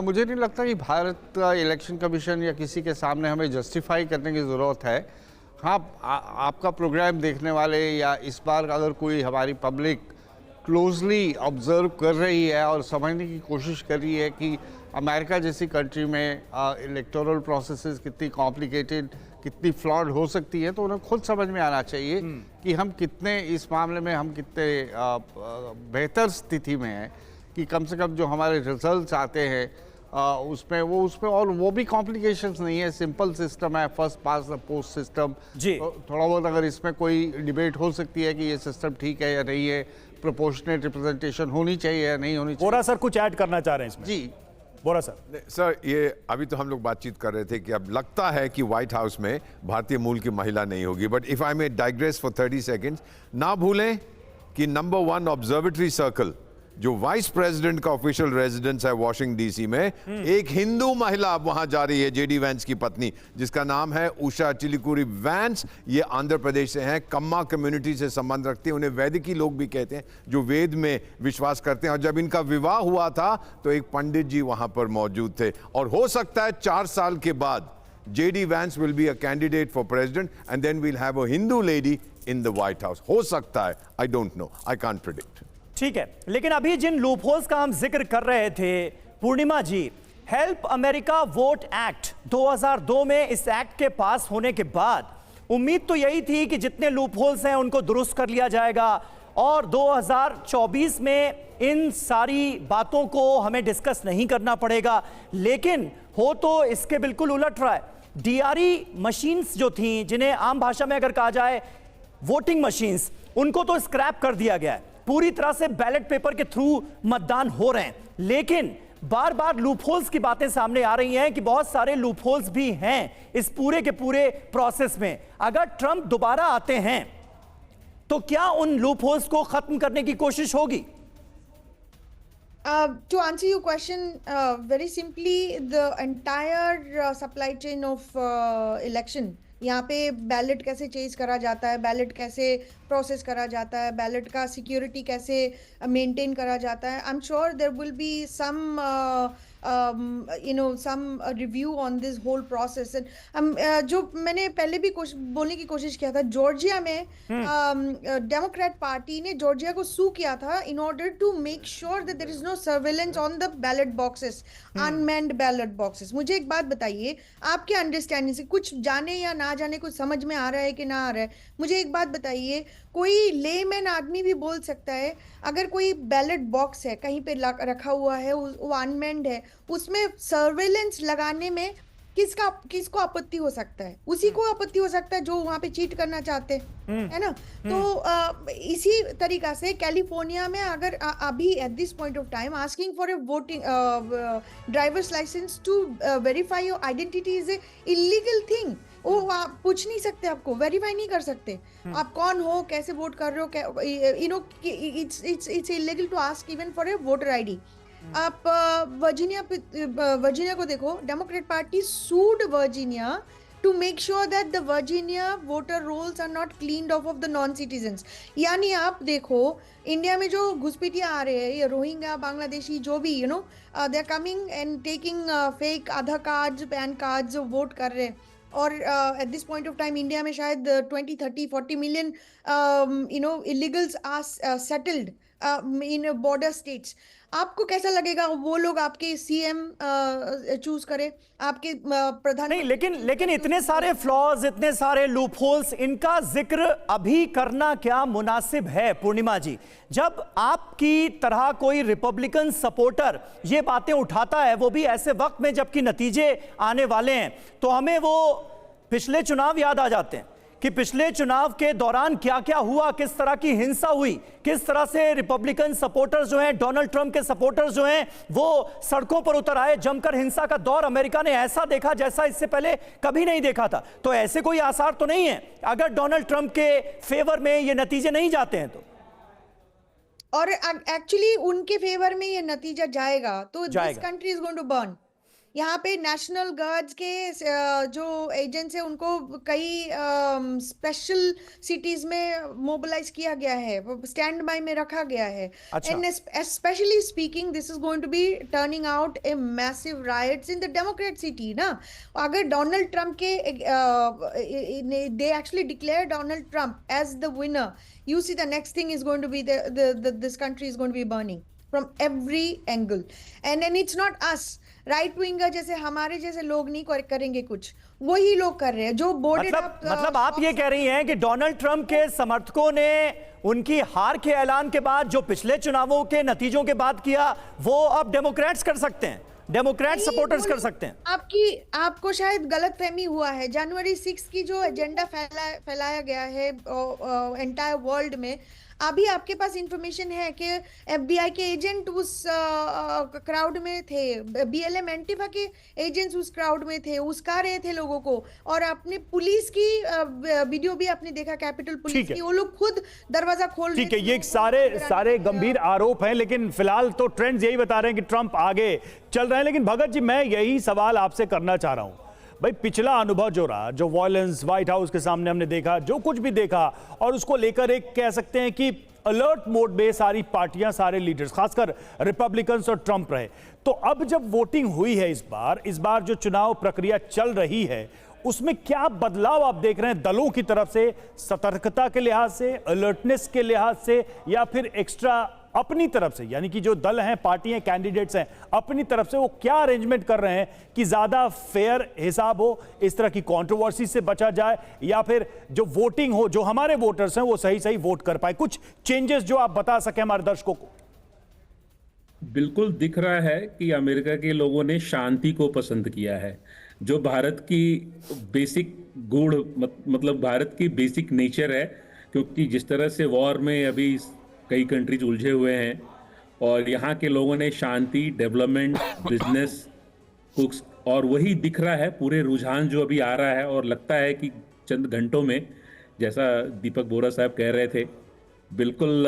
मुझे नहीं लगता कि भारत इलेक्शन कमीशन या किसी के सामने हमें जस्टिफाई करने की ज़रूरत है। हाँ, आपका प्रोग्राम देखने वाले या इस बार अगर कोई हमारी पब्लिक क्लोजली ऑब्जर्व कर रही है और समझने की कोशिश कर रही है कि अमेरिका जैसी कंट्री में इलेक्टोरल प्रोसेसेस कितनी कॉम्प्लिकेटेड, कितनी फ्लॉड हो सकती है, तो उन्हें खुद समझ में आना चाहिए कि हम कितने इस मामले में हम कितने बेहतर स्थिति में हैं कि कम से कम जो हमारे रिजल्ट्स आते हैं उसमें और वो भी कॉम्प्लिकेशंस नहीं है, सिंपल सिस्टम है, first pass the post system. तो थोड़ा बहुत अगर इसमें कोई डिबेट हो सकती है कि ये सिस्टम ठीक है या नहीं है, प्रोपोर्शनेट रिप्रेजेंटेशन होनी चाहिए या नहीं होनी चाहिए। बोरा सर कुछ ऐड करना चाह रहे हैं इसमें? जी बोरा सर। सर, ये अभी तो हम लोग बातचीत कर रहे थे कि अब लगता है कि व्हाइट हाउस में भारतीय मूल की महिला नहीं होगी, but if I may digress for 30 seconds, ना भूलें कि नंबर 1 ऑब्जर्वेटरी सर्कल, जो वाइस प्रेसिडेंट का ऑफिशियल रेजिडेंस है वॉशिंगटन डीसी में, एक हिंदू महिला अब वहां जा रही है, जेडी वैंस की पत्नी, जिसका नाम है उषा चिलिकुरी वैंस। ये आंध्र प्रदेश से हैं, कम्मा कम्युनिटी से संबंध रखते हैं, उन्हें वैदिकी लोग भी कहते हैं, जो वेद में विश्वास करते हैं। और जब इनका विवाह हुआ था तो एक पंडित जी वहां पर मौजूद थे, और हो सकता है 4 साल के बाद JD Vance will be a candidate for president and then we'll have a Hindu lady in the White House. हो सकता है, I don't know, I can't predict. ठीक है, लेकिन अभी जिन लूपहोल्स का हम जिक्र कर रहे थे पूर्णिमा जी, हेल्प अमेरिका वोट एक्ट 2002 में इस एक्ट के पास होने के बाद उम्मीद तो यही थी कि जितने लूपहोल्स हैं उनको दुरुस्त कर लिया जाएगा और 2024 में इन सारी बातों को हमें डिस्कस नहीं करना पड़ेगा। लेकिन हो तो इसके बिल्कुल उलट रहा है। डीआरई मशीन्स जो थी, जिन्हें आम भाषा में अगर कहा जाए वोटिंग मशीन्स, उनको तो स्क्रैप कर दिया गया है, पूरी तरह से बैलेट पेपर के थ्रू मतदान हो रहे हैं। लेकिन बार बार लूपहोल्स की बातें सामने आ रही हैं कि बहुत सारे लूपहोल्स भी हैं इस पूरे के पूरे प्रोसेस में। अगर ट्रंप दोबारा आते हैं तो क्या उन लूप होल्स को खत्म करने की कोशिश होगी? To answer your question, very simply, the entire supply chain of election, यहाँ पे बैलेट कैसे चेंज करा जाता है, बैलेट कैसे प्रोसेस करा जाता है, बैलेट का सिक्योरिटी कैसे मेंटेन करा जाता है, I am sure there will be some some review on this whole process. And जो मैंने पहले भी बोलने की कोशिश किया था, जॉर्जिया में डेमोक्रेट पार्टी ने जॉर्जिया को सू किया था in order to make sure that there is no surveillance on the ballot boxes, unmanned ballot boxes. मुझे एक बात बताइए, आपके अंडरस्टैंडिंग से कुछ जाने या ना जाने कुछ समझ में आ रहा है कि ना आ रहा है, मुझे एक बात बताइए, कोई लेमैन आदमी भी बोल सकता है अगर कोई बैलेट बॉक्स है कहीं पे रखा हुआ है, वो अनमेंड है, उसमें सर्वेलेंस लगाने में किसको आपत्ति हो सकता है? उसी को आपत्ति हो सकता है जो वहां पे चीट करना चाहते हैं, है ना? तो इसी तरीका से कैलिफोर्निया में अगर अभी at this point of time asking for a voting driver's licence to verify your identity is a illegal thing. वो आप पूछ नहीं सकते, आपको वेरीफाई नहीं कर सकते आप कौन हो, कैसे वोट कर रहे हो, you know it's illegal to ask even for a voter ID. आप वर्जीनिया को देखो, Democrat party sued Virginia to make sure that the Virginia voter rolls are not cleaned off of the non-citizens. यानी आप देखो India में जो घुसपैठिया आ रहे हैं, ये रोहिंग्या, बांग्लादेशी, जो भी they are coming and taking fake Aadhaar cards, pan cards, vote कर रहे हैं। और at this point of time India में शायद 20, 30, 40 million illegals are settled in border states। आपको कैसा लगेगा वो लोग आपके सीएम चूज करे, आपके प्रधान? नहीं, लेकिन इतने सारे फ्लॉज, इतने सारे लूप होल्स, इनका जिक्र अभी करना क्या मुनासिब है पूर्णिमा जी? जब आपकी तरह कोई रिपब्लिकन सपोर्टर ये बातें उठाता है, वो भी ऐसे वक्त में जबकि नतीजे आने वाले हैं, तो हमें वो पिछले चुनाव याद आ जाते हैं कि पिछले चुनाव के दौरान क्या क्या हुआ, किस तरह की हिंसा हुई, किस तरह से रिपब्लिकन सपोर्टर्स जो हैं, डोनाल्ड ट्रंप के सपोर्टर्स जो हैं, वो सड़कों पर उतर आए, जमकर हिंसा का दौर अमेरिका ने ऐसा देखा जैसा इससे पहले कभी नहीं देखा था। तो ऐसे कोई आसार तो नहीं है अगर डोनाल्ड ट्रंप के फेवर में ये नतीजे नहीं जाते हैं तो? और एक्चुअली उनके फेवर में ये नतीजा जाएगा तो this country is going to burn. यहाँ पे नेशनल गार्ड्स के जो एजेंट्स हैं उनको कई स्पेशल सिटीज में मोबिलाइज किया गया है, स्टैंड बाय में रखा गया है। And specially speaking this is going to be turning out a massive riots in the democrat city ना। अगर डोनाल्ड ट्रंप के they actually declare Donald Trump as the winner, you see the next thing is going to be this country is going to be burning from every angle, and it's not us right winger जैसे हमारे जैसे लोग नहीं करेंगे, कुछ वही लोग कर रहे हैं जो बोर्डेड। मतलब आप ये कह रही हैं कि डोनाल्ड ट्रंप के समर्थकों ने उनकी हार के ऐलान के बाद जो पिछले चुनावों के नतीजों के बाद किया, वो अब डेमोक्रेट्स कर सकते हैं, डेमोक्रेट सपोर्टर्स कर सकते हैं? आपको शायद गलतफहमी हुआ है। जनवरी 6 की जो एजेंडा फैलाया गया है एंटायर वर्ल्ड में, अभी आपके पास इंफॉर्मेशन है कि एफबीआई के एजेंट उस क्राउड में थे, बीएलएम एंटीफा के एजेंट्स उस क्राउड में थे, उसका रहे थे लोगों को। और आपने पुलिस की वीडियो भी आपने देखा, कैपिटल पुलिस की, वो लोग खुद दरवाजा खोल रहे थे। ठीक है, ये सारे गंभीर आरोप हैं, लेकिन फिलहाल तो ट्रेंड्स यही बता रहे हैं कि ट्रंप आगे चल रहे हैं। लेकिन भगत जी, मैं यही सवाल आपसे करना चाह रहा हूं भाई, पिछला अनुभव जो रहा, जो वायलेंस व्हाइट हाउस के सामने हमने देखा, जो कुछ भी देखा, और उसको लेकर एक कह सकते हैं कि अलर्ट मोड में सारी पार्टियां, सारे लीडर्स, खासकर रिपब्लिकन्स और ट्रंप रहे। तो अब जब वोटिंग हुई है इस बार जो चुनाव प्रक्रिया चल रही है, उसमें क्या बदलाव आप देख रहे हैं दलों की तरफ से, सतर्कता के लिहाज से, अलर्टनेस के लिहाज से, या फिर एक्स्ट्रा अपनी तरफ से, यानी कि जो दल हैं, पार्टियां, कैंडिडेट्स हैं, अपनी तरफ से वो क्या अरेंजमेंट कर रहे हैं कि ज्यादा फेयर हिसाब हो, इस तरह की कंट्रोवर्सी से बचा जाए, या फिर जो वोटिंग हो, जो हमारे वोटर्स हैं वो सही वोट कर पाए? कुछ चेंजेस जो आप बता सकें हमारे दर्शकों को। बिल्कुल दिख रहा है कि अमेरिका के लोगों ने शांति को पसंद किया है, जो भारत की बेसिक गुण, मतलब भारत की बेसिक नेचर है। क्योंकि जिस तरह से वॉर में अभी कई कंट्रीज उलझे हुए हैं, और यहाँ के लोगों ने शांति, डेवलपमेंट, बिजनेस, कुक्स, और वही दिख रहा है पूरे रुझान जो अभी आ रहा है। और लगता है कि चंद घंटों में जैसा दीपक बोरा साहब कह रहे थे, बिल्कुल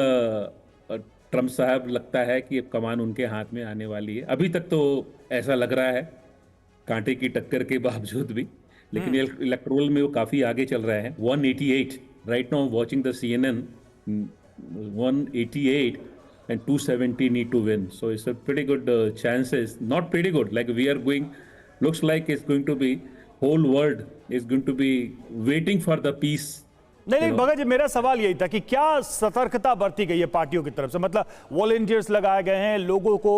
ट्रम्प साहब लगता है कि अब कमान उनके हाथ में आने वाली है। अभी तक तो ऐसा लग रहा है, कांटे की टक्कर के बावजूद भी, लेकिन इलेक्टोरल में वो काफ़ी आगे चल रहा है। 188 right now watching the CNN, 188 and 270 need to win. So it's a pretty good chances. Not pretty good. Like we are going, looks like it's going to be, whole world is going to be waiting for the peace. नहीं भगत जी, मेरा सवाल यही था कि क्या सतर्कता बरती गई है पार्टियों की तरफ से? मतलब वॉलंटियर्स लगाए गए हैं, लोगों को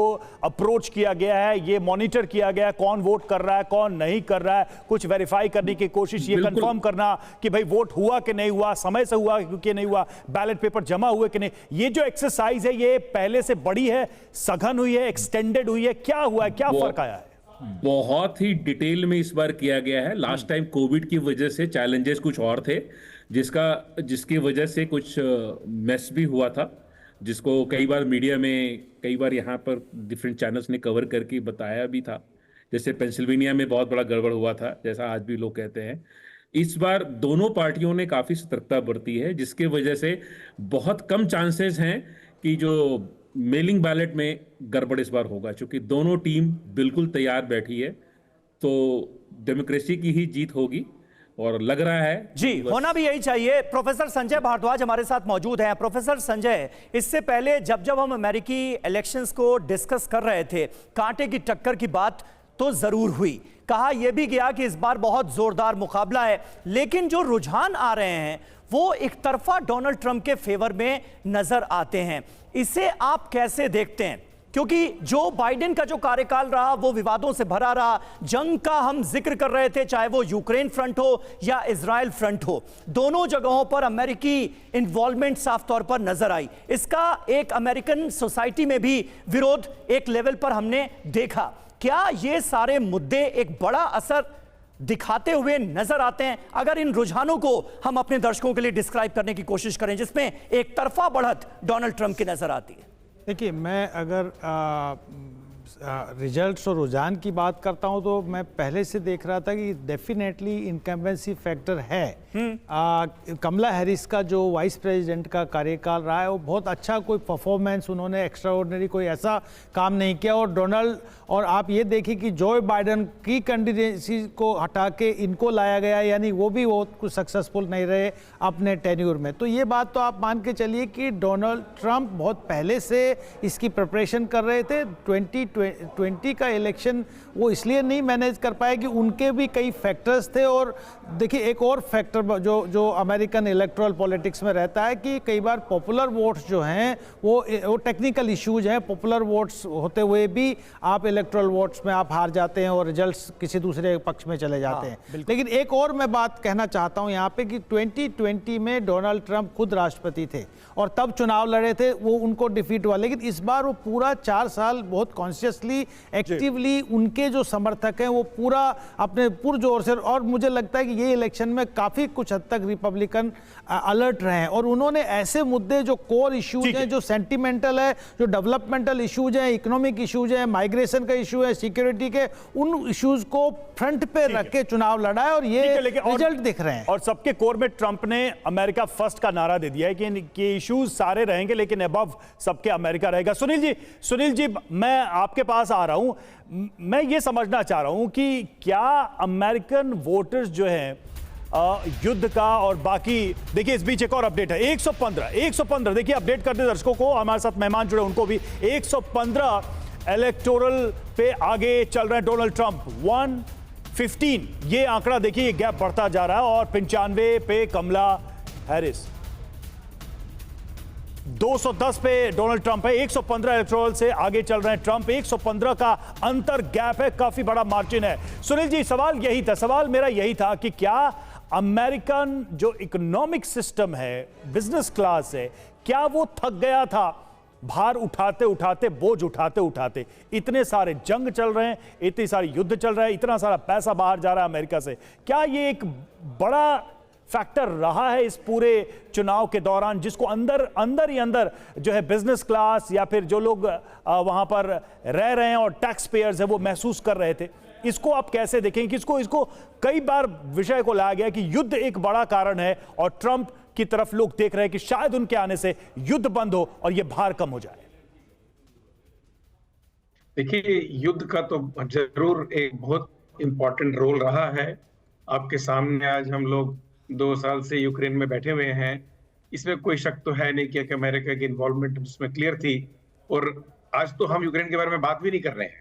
अप्रोच किया गया है, ये मॉनिटर किया गया है कौन वोट कर रहा है कौन नहीं कर रहा है, कुछ वेरीफाई करने की कोशिश, ये कंफर्म करना कि भाई वोट हुआ कि नहीं हुआ, समय से हुआ कि नहीं हुआ, बैलेट पेपर जमा हुए कि नहीं। ये जो एक्सरसाइज है ये पहले से बड़ी है, सघन हुई है, एक्सटेंडेड हुई है, क्या हुआ है, क्या फर्क आया है? बहुत ही डिटेल में इस बार किया गया है। लास्ट टाइम कोविड की वजह से चैलेंजेस कुछ और थे, जिसकी वजह से कुछ मेस भी हुआ था, जिसको कई बार मीडिया में, कई बार यहाँ पर डिफरेंट चैनल्स ने कवर करके बताया भी था। जैसे पेंसिल्वेनिया में बहुत बड़ा गड़बड़ हुआ था, जैसा आज भी लोग कहते हैं। इस बार दोनों पार्टियों ने काफ़ी सतर्कता बरती है, जिसके वजह से बहुत कम चांसेस हैं कि जो मेलिंग बैलेट में गड़बड़ इस बार होगा, क्योंकि दोनों टीम बिल्कुल तैयार बैठी है। तो डेमोक्रेसी की ही जीत होगी और लग रहा है जी, होना भी यही चाहिए। प्रोफेसर संजय भारद्वाज हमारे साथ मौजूद हैं। प्रोफेसर संजय, इससे पहले जब हम अमेरिकी इलेक्शंस को डिस्कस कर रहे थे, कांटे की टक्कर की बात तो जरूर हुई, कहा यह भी गया कि इस बार बहुत जोरदार मुकाबला है, लेकिन जो रुझान आ रहे हैं वो एक तरफा डोनाल्ड ट्रंप के फेवर में नजर आते हैं। इसे आप कैसे देखते हैं? क्योंकि जो बाइडेन का जो कार्यकाल रहा वो विवादों से भरा रहा, जंग का हम जिक्र कर रहे थे, चाहे वो यूक्रेन फ्रंट हो या इजराइल फ्रंट हो, दोनों जगहों पर अमेरिकी इन्वॉल्वमेंट साफ तौर पर नजर आई। इसका एक अमेरिकन सोसाइटी में भी विरोध एक लेवल पर हमने देखा। क्या ये सारे मुद्दे एक बड़ा असर दिखाते हुए नजर आते हैं? अगर इन रुझानों को हम अपने दर्शकों के लिए डिस्क्राइब करने की कोशिश करें, जिसमें एक तरफा बढ़त डोनाल्ड ट्रंप की नजर आती है। देखिए, मैं अगर रिजल्ट्स और रुझान की बात करता हूं तो मैं पहले से देख रहा था कि डेफिनेटली इनकम्बेंसी फैक्टर है। कमला हैरिस का जो वाइस प्रेसिडेंट का कार्यकाल रहा है वो बहुत अच्छा, कोई परफॉर्मेंस उन्होंने एक्स्ट्रा ऑर्डिनरी कोई ऐसा काम नहीं किया। और डोनाल्ड, और आप ये देखिए कि जो बाइडेन की कैंडिडेसी को हटा के इनको लाया गया, यानी वो भी बहुत कुछ सक्सेसफुल नहीं रहे अपने टेन्यूर में। तो ये बात तो आप मान के चलिए कि डोनाल्ड ट्रंप बहुत पहले से इसकी प्रिपरेशन कर रहे थे। 2020 का इलेक्शन वो इसलिए नहीं मैनेज कर पाए कि उनके भी कई फैक्टर्स थे। और देखिए, एक और फैक्टर जो अमेरिकन इलेक्टोरल पॉलिटिक्स में रहता है कि कई बार पॉपुलर वोट्स जो हैं वो टेक्निकल इश्यूज हैं। पॉपुलर वोट्स होते हुए भी आप इलेक्टोरल वोट्स में आप हार जाते हैं और रिजल्ट्स किसी दूसरे पक्ष में चले जाते हैं। लेकिन एक और मैं बात कहना चाहता हूं यहाँ पे कि 2020 में डोनाल्ड ट्रंप खुद राष्ट्रपति थे और तब चुनाव लड़े थे, वो उनको डिफीट हुआ। लेकिन इस बार वो पूरा 4 साल बहुत कॉन्शियसली, एक्टिवली उनके जो समर्थक हैं वो पूरा अपने पुरजोर से, और मुझे लगता है कि ये इलेक्शन में काफ़ी कुछ हद तक रिपब्लिकन अलर्ट रहे हैं। और उन्होंने ऐसे मुद्दे जो कोर इश्यूज हैं, जो सेंटिमेंटल है, जो डेवलपमेंटल इश्यूज हैं, इकोनॉमिक इश्यूज हैं, माइग्रेशन का इशू है, सिक्योरिटी के, उन इश्यूज को फ्रंट पे रख के चुनाव लड़ा है और ये रिजल्ट दिख रहे हैं। और सबके कोर में ट्रंप ने अमेरिका फर्स्ट का नारा दे दिया है कि इश्यूज सारे रहेंगे लेकिन अबव सबके अमेरिका रहेगा। सुनील जी, मैं आपके पास आ रहा हूं। मैं ये समझना चाह रहा हूं कि क्या अमेरिकन वोटर्स जो हैं युद्ध का और बाकी, देखिए इस बीच एक और अपडेट है, 115 देखिए अपडेट करते दर्शकों को, हमारे साथ मेहमान जुड़े उनको भी, 115 इलेक्टोरल पे आगे चल रहे हैं डोनाल्ड ट्रंप। 115 ये आंकड़ा देखिए, ये गैप बढ़ता जा रहा है। और 95 पे कमला हैरिस, 210 पे डोनाल्ड ट्रंप है, 115 इलेक्टोरल से आगे चल रहे हैं ट्रंप। 115 का अंतर गैप है, काफी बड़ा मार्जिन है। सुनील जी, सवाल मेरा यही था कि क्या अमेरिकन जो इकोनॉमिक सिस्टम है, बिजनेस क्लास है, क्या वो थक गया था भार उठाते उठाते, बोझ उठाते उठाते? इतने सारे जंग चल रहे हैं, इतनी सारी युद्ध चल रहा है, इतना सारा पैसा बाहर जा रहा है अमेरिका से। क्या ये एक बड़ा फैक्टर रहा है इस पूरे चुनाव के दौरान, जिसको अंदर ही अंदर जो है बिजनेस क्लास या फिर जो लोग वहां पर रह रहे हैं और टैक्स पेयर्स है वो महसूस कर रहे थे? इसको आप कैसे देखें कि इसको कई बार विषय को लाया गया कि युद्ध एक बड़ा कारण है और ट्रंप की तरफ लोग देख रहे हैं कि शायद उनके आने से युद्ध बंद हो और यह भार कम हो जाए। देखिए, युद्ध का तो जरूर एक बहुत इंपॉर्टेंट रोल रहा है। आपके सामने आज हम लोग 2 साल से यूक्रेन में बैठे हुए हैं, इसमें कोई शक तो है नहीं कि अमेरिका की इन्वॉल्वमेंट उसमें क्लियर थी। और आज तो हम यूक्रेन के बारे में बात भी नहीं कर रहे हैं।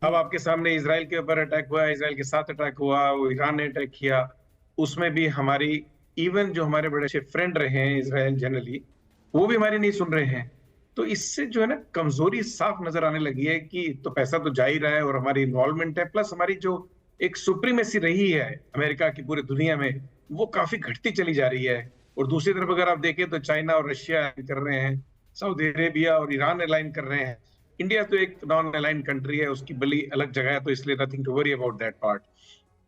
अब आपके सामने इसराइल के ऊपर अटैक हुआ, इसराइल के साथ अटैक हुआ, वो ईरान ने अटैक किया, उसमें भी हमारी इवन जो हमारे बड़े अच्छे फ्रेंड रहे हैं इसराइल जनरली, वो भी हमारी नहीं सुन रहे हैं। तो इससे जो है ना कमजोरी साफ नजर आने लगी है कि तो पैसा तो जा ही रहा है और हमारी इन्वॉल्वमेंट है, प्लस हमारी जो एक सुप्रीमेसी रही है अमेरिका की पूरी दुनिया में, वो काफी घटती चली जा रही है। और दूसरी तरफ अगर आप देखें तो चाइना और रशिया कर रहे हैं, सऊदी अरेबिया और ईरान अलाइन कर रहे हैं। इंडिया तो एक नॉन अलाइन कंट्री है, उसकी बड़ी अलग जगह है, तो इसलिए nothing to worry about that part.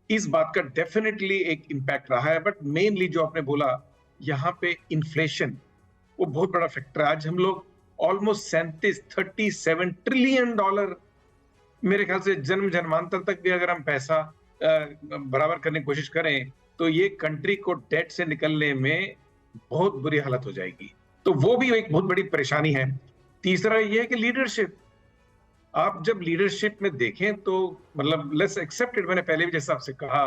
इस बात का डेफिनेटली एक इम्पैक्ट रहा है, बट मेनली जो आपने बोला यहाँ पे इन्फ्लेशन वो बहुत बड़ा फैक्टर है। आज हम लोग ऑलमोस्ट 37 ट्रिलियन डॉलर, मेरे ख्याल से जन्म जन्मांतर तक भी अगर हम पैसा बराबर करने की कोशिश करें तो ये कंट्री को डेट से निकलने में बहुत बुरी हालत हो जाएगी। तो वो भी एक बहुत बड़ी परेशानी है। तीसरा ये है कि लीडरशिप, आप जब लीडरशिप में देखें तो मतलब लेट्स एक्सेप्ट इट, मैंने पहले भी जैसा आपसे कहा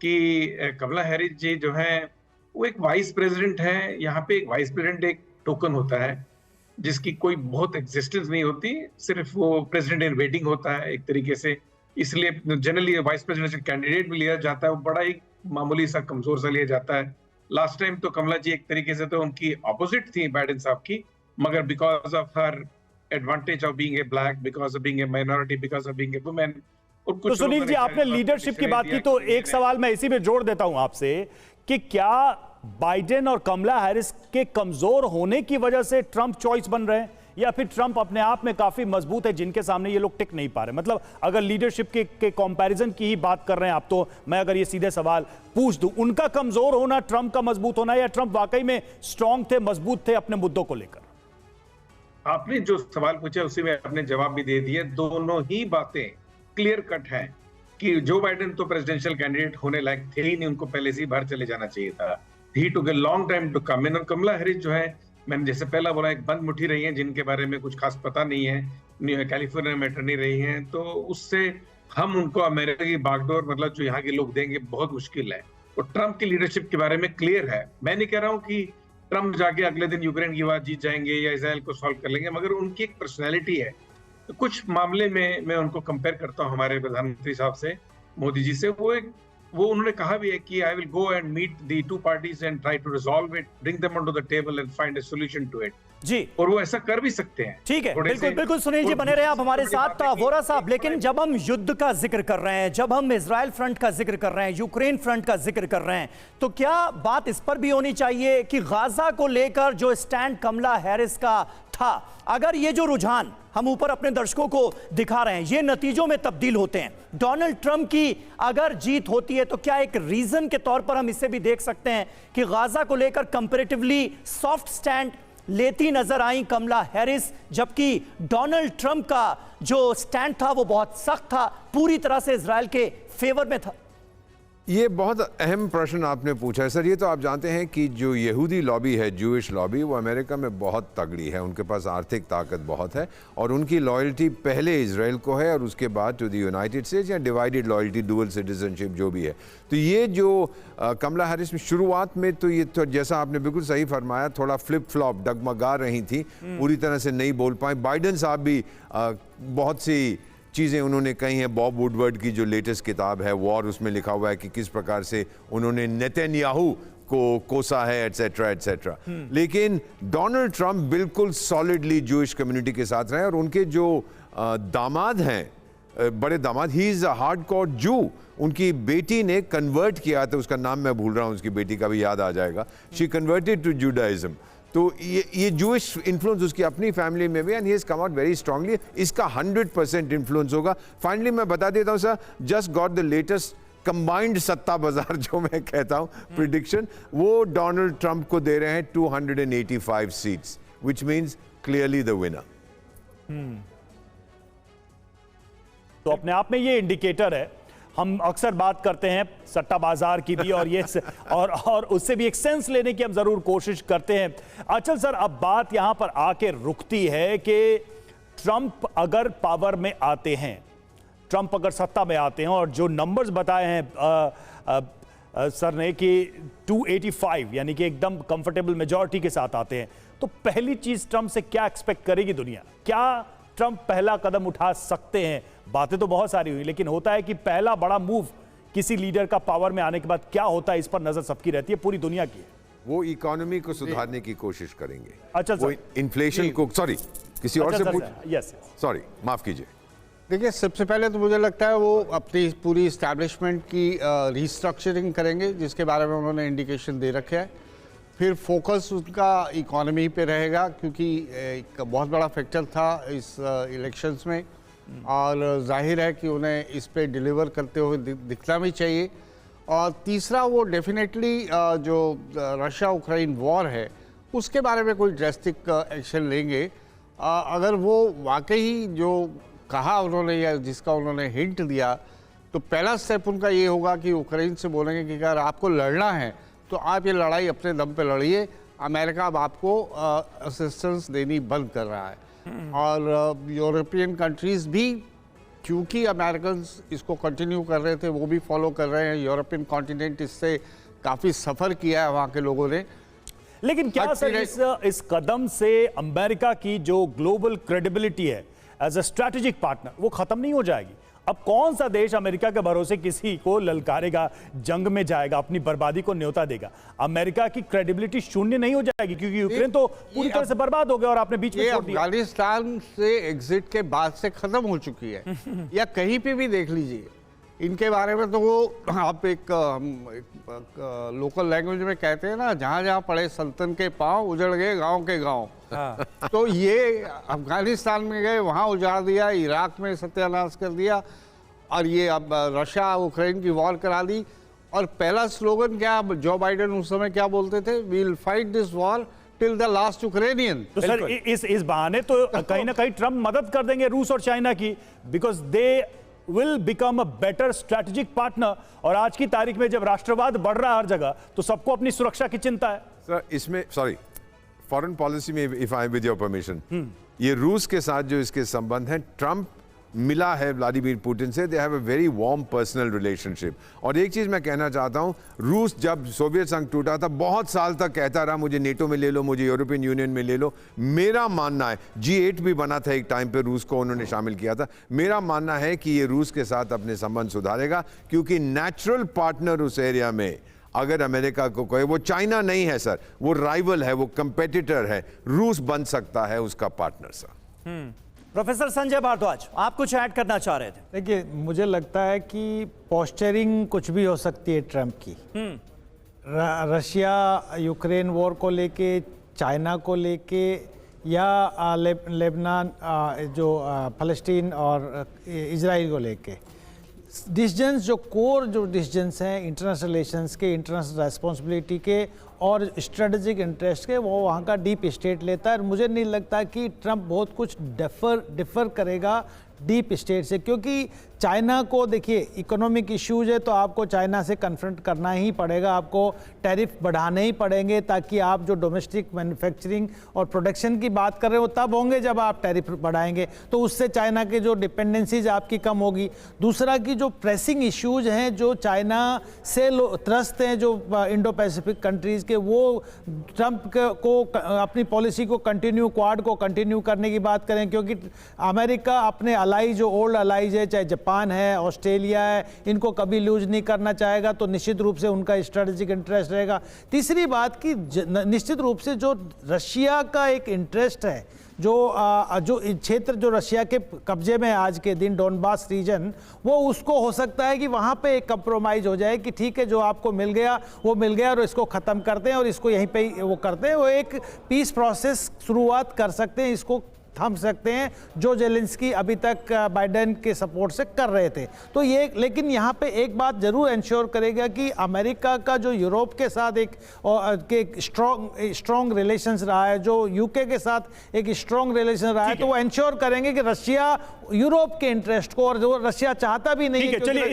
कि कमला हैरिस जी जो है वो एक वाइस प्रेसिडेंट है। यहाँ पे एक वाइस प्रेसिडेंट एक टोकन होता है जिसकी कोई बहुत एग्जिस्टेंस नहीं होती, सिर्फ वो प्रेसिडेंट इन वेटिंग होता है एक तरीके से। इसलिए जनरली वाइस प्रेसिडेंशियल कैंडिडेट भी लिया जाता है, वो बड़ा ही मामूली सा कमजोर सा लिया जाता है। लास्ट टाइम तो कमला जी एक तरीके से तो उनकी ऑपोजिट थी बाइडेन साहब की, मगर because of her advantage of being a black, because of being a minority, because of being a women. तो सुनील जी, आपने लीडरशिप की बात की तो एक सवाल मैं इसी में जोड़ देता हूं आपसे कि क्या बाइडेन और कमला हैरिस के कमजोर होने की वजह से ट्रंप चॉइस बन रहे हैं, या फिर ट्रंप अपने आप में काफी मजबूत है जिनके सामने ये लोग टिक नहीं पा रहे? मतलब अगर लीडरशिप के कंपैरिजन की ही बात कर रहे हैं आप, तो मैं अगर ये सीधे सवाल पूछ दूं, उनका कमजोर होना ट्रंप का मजबूत होना, या ट्रंप वाकई में स्ट्रांग थे, मजबूत थे अपने मुद्दों को लेकर? आपने जो सवाल पूछा उसी में आपने जवाब भी दे दिया। दोनों ही बातें क्लियर कट है कि जो बाइडेन तो प्रेसिडेंशियल कैंडिडेट होने लायक थे ही नहीं, उनको पहले से ही बाहर चले जाना चाहिए था। He took a long time to come in. और कमला हैरिस जो है, मैंने जैसे पहला बोला, एक बंद मुट्ठी रही है जिनके बारे में कुछ खास पता नहीं है, कैलिफोर्निया में अटर्नी रही हैं, तो उससे हम उनको अमेरिका की बागडोर मतलब जो यहाँ के लोग देंगे बहुत मुश्किल है। और ट्रंप की लीडरशिप के बारे में क्लियर है। मैं नहीं कह रहा हूँ कि ट्रंप जाके अगले दिन यूक्रेन की बात जीत जाएंगे या इजराइल को सॉल्व कर लेंगे, मगर उनकी एक पर्सनैलिटी है। तो कुछ मामले में मैं उनको कंपेयर करता हूँ हमारे प्रधानमंत्री साहब से, मोदी जी से। वो उन्होंने कहा भी है कि I will go and meet the two parties and try to resolve it, bring them on to the table and find a solution to it. जी, और वो ऐसा कर भी सकते हैं। ठीक है, बिल्कुल बिल्कुल सुनील जी बने रहे आप हमारे साथ। वोरा साहब, लेकिन जब हम युद्ध का जिक्र कर रहे हैं, जब हम इजराइल फ्रंट का जिक्र कर रहे हैं, यूक्रेन फ्रंट का जिक्र कर रहे हैं, तो क्या बात इस पर भी होनी चाहिए कि गाजा को लेकर जो स्टैंड कमला हैरिस का था, अगर ये जो रुझान हम ऊपर अपने दर्शकों को दिखा रहे हैं ये नतीजों में तब्दील होते हैं, डोनाल्ड ट्रंप की अगर जीत होती है, तो क्या एक रीजन के तौर पर हम इसे भी देख सकते हैं कि गाजा को लेकर कंपैरेटिवली सॉफ्ट स्टैंड लेती नजर आई कमला हैरिस, जबकि डोनाल्ड ट्रंप का जो स्टैंड था वो बहुत सख्त था, पूरी तरह से इजराइल के फेवर में था? ये बहुत अहम प्रश्न आपने पूछा है सर। ये तो आप जानते हैं कि जो यहूदी लॉबी है, जूइश लॉबी, वो अमेरिका में बहुत तगड़ी है, उनके पास आर्थिक ताकत बहुत है और उनकी लॉयल्टी पहले इजराइल को है और उसके बाद टू द यूनाइटेड स्टेट्स, या डिवाइडेड लॉयल्टी, डुअल सिटीजनशिप जो भी है। तो ये जो कमला हैरिस में शुरुआत में तो ये तो जैसा आपने बिल्कुल सही फरमाया, थोड़ा फ्लिप फ्लॉप डगमगा रही थी, पूरी तरह से नहीं बोल पाए। बाइडेन साहब भी बहुत सी चीज़ें उन्होंने कही हैं। बॉब वुडवर्ड की जो लेटेस्ट किताब है वॉर, उसमें लिखा हुआ है कि किस प्रकार से उन्होंने नेतन्याहू को कोसा है, एटसेट्रा एटसेट्रा। लेकिन डोनाल्ड ट्रंप बिल्कुल सॉलिडली जूइश कम्युनिटी के साथ रहे और उनके जो दामाद हैं, बड़े दामाद, ही इज़ अ हार्डकोर जू। उनकी बेटी ने कन्वर्ट किया था, उसका नाम मैं भूल रहा हूँ, उसकी बेटी का भी याद आ जाएगा। She converted to Judaism. तो ये जूइश इन्फ्लुएंस उसकी अपनी फैमिली में भी, and he has come out very strongly. इसका 100% इन्फ्लुएंस होगा। फाइनली मैं बता देता हूँ sir, just got the latest combined सत्ता बाजार जो मैं कहता हूं प्रिडिक्शन, वो डोनाल्ड ट्रंप को दे रहे हैं 285 seats, which means clearly the winner. तो अपने आप में ये इंडिकेटर है। हम अक्सर बात करते हैं सट्टा बाजार की भी, और ये और उससे भी एक सेंस लेने की हम जरूर कोशिश करते हैं। अचल सर, अब बात यहां पर आके रुकती है कि ट्रंप अगर पावर में आते हैं, ट्रंप अगर सत्ता में आते हैं, और जो नंबर्स बताए हैं सर ने कि 285 यानी कि एकदम कंफर्टेबल मेजॉरिटी के साथ आते हैं, तो पहली चीज ट्रंप से क्या एक्सपेक्ट करेगी दुनिया? क्या ट्रंप पहला कदम उठा सकते हैं? बातें तो बहुत सारी हुई, लेकिन होता है कि पहला बड़ा मूव किसी लीडर का पावर में आने के बाद क्या होता है, इस पर नजर सबकी रहती है, पूरी दुनिया की। वो इकोनॉमी को सुधारने की कोशिश करेंगे। अच्छा वो इन्फ्लेशन को, सॉरी किसी और से पूछ, यस सॉरी माफ कीजिए। देखिए, सबसे पहले तो मुझे लगता है वो अपनी पूरी इस्टेब्लिशमेंट की रिस्ट्रक्चरिंग करेंगे, जिसके बारे में उन्होंने इंडिकेशन दे रखे है। फिर फोकस उनका इकोनॉमी पे रहेगा, क्योंकि एक बहुत बड़ा फैक्टर था इस इलेक्शंस में, और जाहिर है कि उन्हें इस पे डिलीवर करते हुए दिखना भी चाहिए। और तीसरा, वो डेफिनेटली जो रशिया उक्रेन वॉर है उसके बारे में कोई ड्रेस्टिक एक्शन लेंगे। अगर वो वाकई जो कहा उन्होंने या जिसका उन्होंने हिंट दिया, तो पहला स्टेप उनका ये होगा कि यूक्रेन से बोलेंगे कि अगर आपको लड़ना है तो आप ये लड़ाई अपने दम पे लड़िए, अमेरिका अब आपको असिस्टेंस देनी बंद कर रहा है। और यूरोपियन कंट्रीज़ भी, क्योंकि अमेरिकन इसको कंटिन्यू कर रहे थे, वो भी फॉलो कर रहे हैं। यूरोपियन कॉन्टिनेंट इससे काफ़ी सफ़र किया है वहाँ के लोगों ने। लेकिन क्या सर इस कदम से अमेरिका की जो ग्लोबल क्रेडिबिलिटी है एज अ स्ट्रैटेजिक पार्टनर, वो खत्म नहीं हो जाएगी? अब कौन सा देश अमेरिका के भरोसे किसी को ललकारेगा, जंग में जाएगा, अपनी बर्बादी को न्योता देगा? अमेरिका की क्रेडिबिलिटी शून्य नहीं हो जाएगी, क्योंकि यूक्रेन तो पूरी तरह से बर्बाद हो गया और आपने बीच में छोड़ दिया। अफगानिस्तान से एग्जिट के बाद से खत्म हो चुकी है। या कहीं पे भी देख लीजिए इनके बारे में, तो वो आप एक लोकल लैंग्वेज में कहते हैं ना, जहाँ जहाँ पड़े सल्तन के पांव उजड़ गए गांव के गांव। तो ये अफगानिस्तान में गए, वहाँ उजाड़ दिया, इराक में सत्यानाश कर दिया, और ये अब रशिया उक्रेन की वॉर करा दी। और पहला स्लोगन क्या, जो बाइडेन उस समय क्या बोलते थे, we will fight this war till the last Ukrainian. तो सर इस बहाने तो कहीं ना कहीं ट्रंप मदद कर देंगे रूस और चाइना की, because they will become a better strategic partner। और आज की तारीख में जब राष्ट्रवाद बढ़ रहा है हर जगह, तो सबको अपनी सुरक्षा की चिंता है। सर इसमें, सॉरी, फॉरेन पॉलिसी में, if I with your permission, ये रूस के साथ जो इसके संबंध हैं, ट्रंप मिला है व्लादिमीर पुतिन से, they have a very warm personal relationship. और एक चीज मैं कहना चाहता हूं, रूस जब सोवियत संघ टूटा था, बहुत साल तक कहता रहा मुझे नेटो में ले लो, मुझे यूरोपियन यूनियन में ले लो। मेरा मानना है, G8 भी बना था एक टाइम पे, रूस को उन्होंने शामिल किया था। मेरा मानना है कि ये रूस के साथ अपने संबंध सुधारेगा, क्योंकि नेचुरल पार्टनर उस एरिया में अगर अमेरिका को कहे, वो चाइना नहीं है सर, वो राइवल है, वो कंपेटिटर है, रूस बन सकता है उसका partner sir. Professor Sanjay Bhardwaj, आप कुछ ऐड करना चाह रहे थे? देखिए, मुझे लगता है कि पोस्चरिंग कुछ भी हो सकती है ट्रंप की। रशिया यूक्रेन वॉर को लेके, चाइना को लेके, या लेबनान जो फ़लस्तीन और इजराइल को लेके, डिसीजंस जो कोर जो डिसीजंस हैं इंटरनेशनल रिलेशंस के, इंटरनेशनल रेस्पॉन्सिबिलिटी के और स्ट्रेटेजिक इंटरेस्ट के, वो वहाँ का डीप स्टेट लेता है। और मुझे नहीं लगता कि ट्रंप बहुत कुछ डिफर करेगा डीप स्टेट से, क्योंकि चाइना को देखिए इकोनॉमिक इश्यूज है, तो आपको चाइना से कन्फ्रंट करना ही पड़ेगा, आपको टैरिफ बढ़ाने ही पड़ेंगे, ताकि आप जो डोमेस्टिक मैन्युफैक्चरिंग और प्रोडक्शन की बात कर रहे हो तब होंगे जब आप टैरिफ बढ़ाएंगे, तो उससे चाइना के जो डिपेंडेंसीज आपकी कम होगी। दूसरा कि जो प्रेसिंग इश्यूज हैं जो चाइना से त्रस्त हैं, जो इंडो पैसिफिक कंट्रीज़ के, वो ट्रंप को अपनी पॉलिसी को कंटिन्यू, क्वाड को कंटिन्यू करने की बात करें, क्योंकि अमेरिका अपने अलाई जो ओल्ड अलाइज है, चाहे जापान है, ऑस्ट्रेलिया है, इनको कभी लूज नहीं करना चाहेगा, तो निश्चित रूप से उनका स्ट्रेटेजिक इंटरेस्ट रहेगा। तीसरी बात कि निश्चित रूप से जो रशिया का एक इंटरेस्ट है, जो क्षेत्र जो रशिया के कब्जे में आज के दिन डोनबास रीजन, वो उसको हो सकता है कि वहाँ पे एक कंप्रोमाइज हो जाए कि ठीक है जो आपको मिल गया वो मिल गया और इसको ख़त्म करते हैं और इसको यहीं पे वो करते हैं, वो एक पीस प्रोसेस शुरुआत कर सकते हैं, इसको थम सकते हैं, जो जेलेंस्की अभी तक बाइडेन के सपोर्ट से कर रहे थे। तो ये, लेकिन यहाँ पे एक बात जरूर इंश्योर करेगा कि अमेरिका का जो यूरोप के साथ एक स्ट्रॉन्ग रिलेशंस रहा है, जो यूके के साथ एक स्ट्रॉन्ग रिलेशन रहा है, तो वो इंश्योर करेंगे कि रशिया यूरोप के इंटरेस्ट को, और जो रशिया चाहता भी नहीं ठीक है, चलिए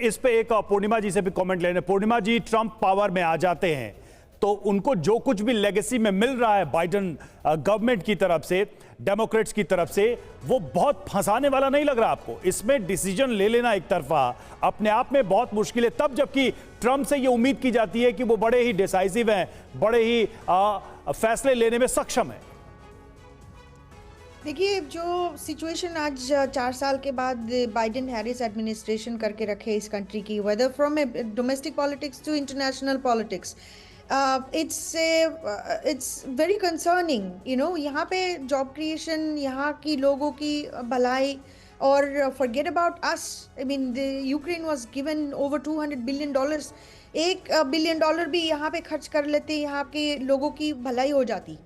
इस पे एक पूर्णिमा जी से भी कमेंट लेने। पूर्णिमा जी, ट्रंप पावर में आ जाते हैं तो उनको जो कुछ भी लेगेसी में मिल रहा है बाइडेन गवर्नमेंट की तरफ से, डेमोक्रेट्स की तरफ से, वो बहुत फंसाने वाला नहीं लग रहा आपको? इसमें डिसीजन ले लेना एक तरफा अपने आप में बहुत मुश्किल है, तब जबकि ट्रंप से ये उम्मीद की जाती है कि वो बड़े ही डिसाइसिव हैं, बड़े ही फैसले लेने में सक्षम है। देखिए, जो सिचुएशन आज 4 साल के बाद बाइडेन हैरिस एडमिनिस्ट्रेशन करके रखे इस कंट्री की, whether from domestic politics to international politics, it's very concerning, you know. यहाँ पे जॉब क्रिएशन, यहाँ की लोगों की भलाई, और forget about us, I mean Ukraine was given over $200 billion, $1 billion भी यहाँ पे खर्च कर लेते, यहाँ के लोगों की भलाई हो जाती।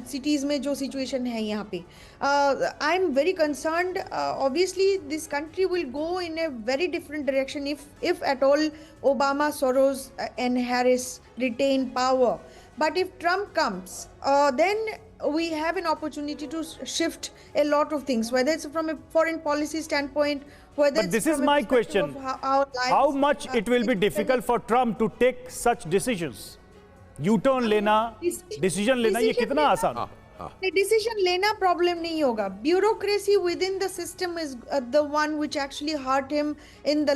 सिटीज़ में जो सिचुएशन है यहाँ पे, I am very concerned. Obviously this country will go in a very different direction if at all Obama, Soros and Harris retain power. But if Trump comes, then we have an opportunity to shift a lot of things, whether it's from a foreign policy standpoint, whether But it's this is from a my perspective question. of our lives. How much it will be difficult for Trump to take such decisions? U-turn लेना, decision लेना, ये कितना आसान? Decision लेना problem नहीं होगा। Bureaucracy within the system is the one which actually hurt him in the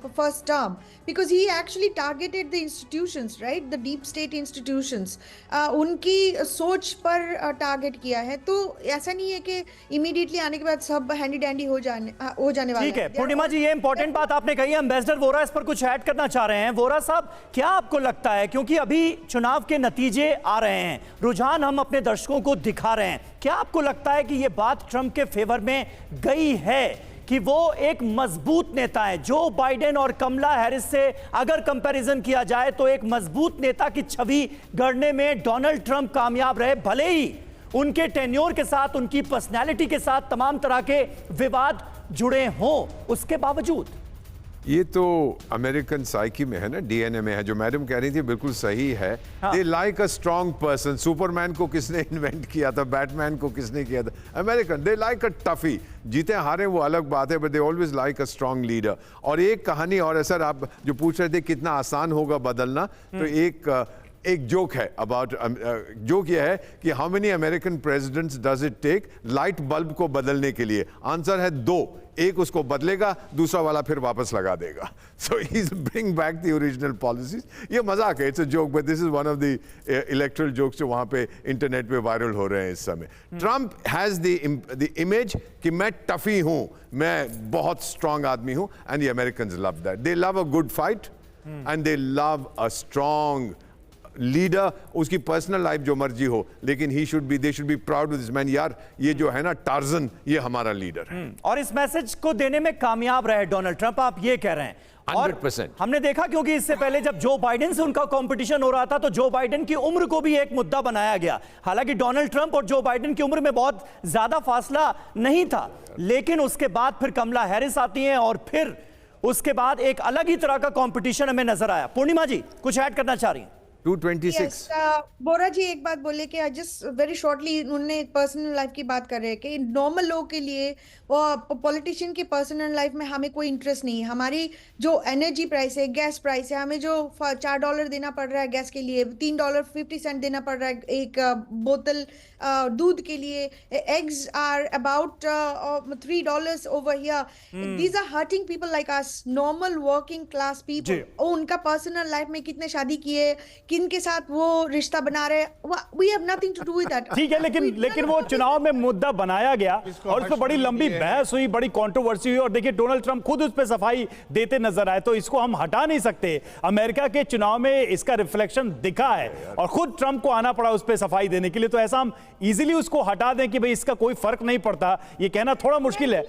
first term, because he actually targeted the institutions, right, the deep state institutions, उनकी सोच पर टारगेट किया है। तो ऐसा नहीं है कि इमीडिएटली आने के बाद सब हैंडी डैंडी हो जाने वाला है। ठीक है पूर्णिमा जी, ये इंपॉर्टेंट बात आपने कही है। एम्बेसडर वोरा इस पर कुछ ऐड करना चाह रहे हैं। वोरा साहब, क्या आपको लगता है, क्योंकि अभी चुनाव के नतीजे आ रहे हैं, रुझान हम अपने दर्शकों को दिखा रहे हैं, क्या आपको लगता है कि यह बात ट्रंप के फेवर में गई है कि वो एक मजबूत नेता है? जो बाइडेन और कमला हैरिस से अगर कंपैरिजन किया जाए तो एक मजबूत नेता की छवि गढ़ने में डोनाल्ड ट्रंप कामयाब रहे, भले ही उनके टेन्योर के साथ, उनकी पर्सनैलिटी के साथ तमाम तरह के विवाद जुड़े हों, उसके बावजूद। ये तो अमेरिकन साइकी में है ना, डीएनए में है। जो मैडम कह रही थी बिल्कुल सही है। दे like a strong person. Superman को किसने इन्वेंट किया था, बैटमैन को किसने किया था? American. They like a toughie. जीते हारे वो अलग बात है, but they always like a strong leader. और एक कहानी और है सर, आप जो पूछ रहे थे कितना आसान होगा बदलना, तो एक जोक है अबाउट, जोक ये है कि how many American presidents does it take light bulb को बदलने के लिए? आंसर है 2। एक उसको बदलेगा, दूसरा वाला फिर वापस लगा देगा। So he is bring back the original policies. ये मजाक है, it's a joke, but this is one of the electoral jokes जो वहां पे इंटरनेट पे वायरल हो रहे हैं इस समय। ट्रंप हैज द इमेज कि मैं टफी हूं, मैं बहुत स्ट्रांग आदमी हूं, and the Americans love that. They love a good fight and they love a strong leader. उसकी पर्सनल लाइफ जो मर्जी हो, लेकिन they should be proud of this man. यार, ये जो है ना टार्जन, ये हमारा लीडर है। और इस मैसेज को देने में कामयाब रहे डोनाल्ड ट्रंप, आप ये कह रहे हैं। 100%। हमने देखा, क्योंकि इससे पहले जब जो बाइडेन से उनका कंपटीशन हो रहा था, तो जो बाइडेन की उम्र को भी एक मुद्दा बनाया गया। हालांकि डोनाल्ड ट्रंप और जो बाइडेन की उम्र में बहुत ज्यादा फासला नहीं था, लेकिन उसके बाद फिर कमला हैरिस आती हैं, और फिर उसके बाद एक अलग ही तरह का कंपटीशन हमें नजर आया। पूर्णिमा जी, कुछ ऐड करना चाह रही हैं? 226। बोरा जी एक बात बोले कि जस्ट वेरी शॉर्टली, उन्होंने पर्सनल लाइफ की बात कर रहे हैं कि नॉर्मल लोगों के लिए वो पॉलिटिशियन की पर्सनल लाइफ में हमें कोई इंटरेस्ट नहीं है। हमारी जो एनर्जी प्राइस है, गैस प्राइस है, हमें जो $4 देना पड़ रहा है गैस के लिए, $3.50 देना पड़ रहा है एक बोतल दूध के लिए, eggs are about $3 over here. These are hurting people like us, normal working class people. उनका पर्सनल लाइफ में कितने शादी किए, किनके साथ वो रिश्ता बना रहे, we have nothing to do with that. ठीक है, लेकिन वो चुनाव में मुद्दा बनाया गया और उस पर बड़ी लंबी बहस हुई, बड़ी कंट्रोवर्सी हुई, और देखिए डोनाल्ड ट्रंप खुद उस पर सफाई देते नजर आए, तो इसको हम हटा नहीं सकते। अमेरिका के चुनाव में इसका रिफ्लेक्शन दिखा है, और खुद ट्रंप को आना पड़ा उस पर सफाई देने के लिए। तो ऐसा हम इजीली उसको हटा दें कि भाई इसका कोई फर्क नहीं पड़ता, ये कहना थोड़ा मुश्किल है।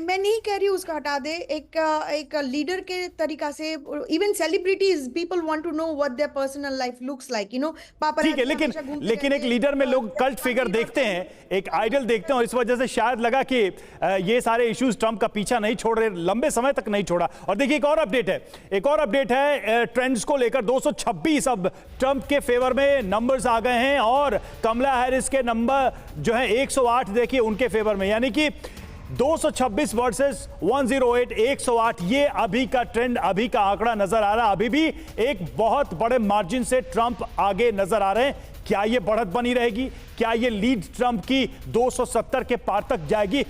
मैं नहीं कह रही उसका हटा दे। एक लीडर के तरीका से, even celebrities, people want to know what their personal life looks like. You know, ठीक है, paparazzi लेकिन हमेशा घूमते लेकिन एक रहते हैं, लीडर में लोग कल्ट फिगर party देखते करते हैं, एक आइडल देखते हैं, और इस वजह से शायद लगा कि ये सारे इश्यूज ट्रंप का पीछा नहीं छोड़ रहे, लंबे समय तक नहीं छोड़ा। और देखिए एक और अपडेट है ट्रेंड्स को लेकर। 226 अब ट्रंप के फेवर में नंबर्स आ गए हैं और कमला हैरिस के नंबर जो है 108 देखिए उनके फेवर में, यानी कि 226 वर्सेस 108, 108 ये अभी का ट्रेंड, अभी का आंकड़ा नजर आ रहा है। अभी भी एक बहुत बड़े मार्जिन से ट्रंप आगे नजर आ रहे हैं। क्या ये बढ़त बनी रहेगी? क्या ये लीड ट्रंप की 270 के पार तक जाएगी?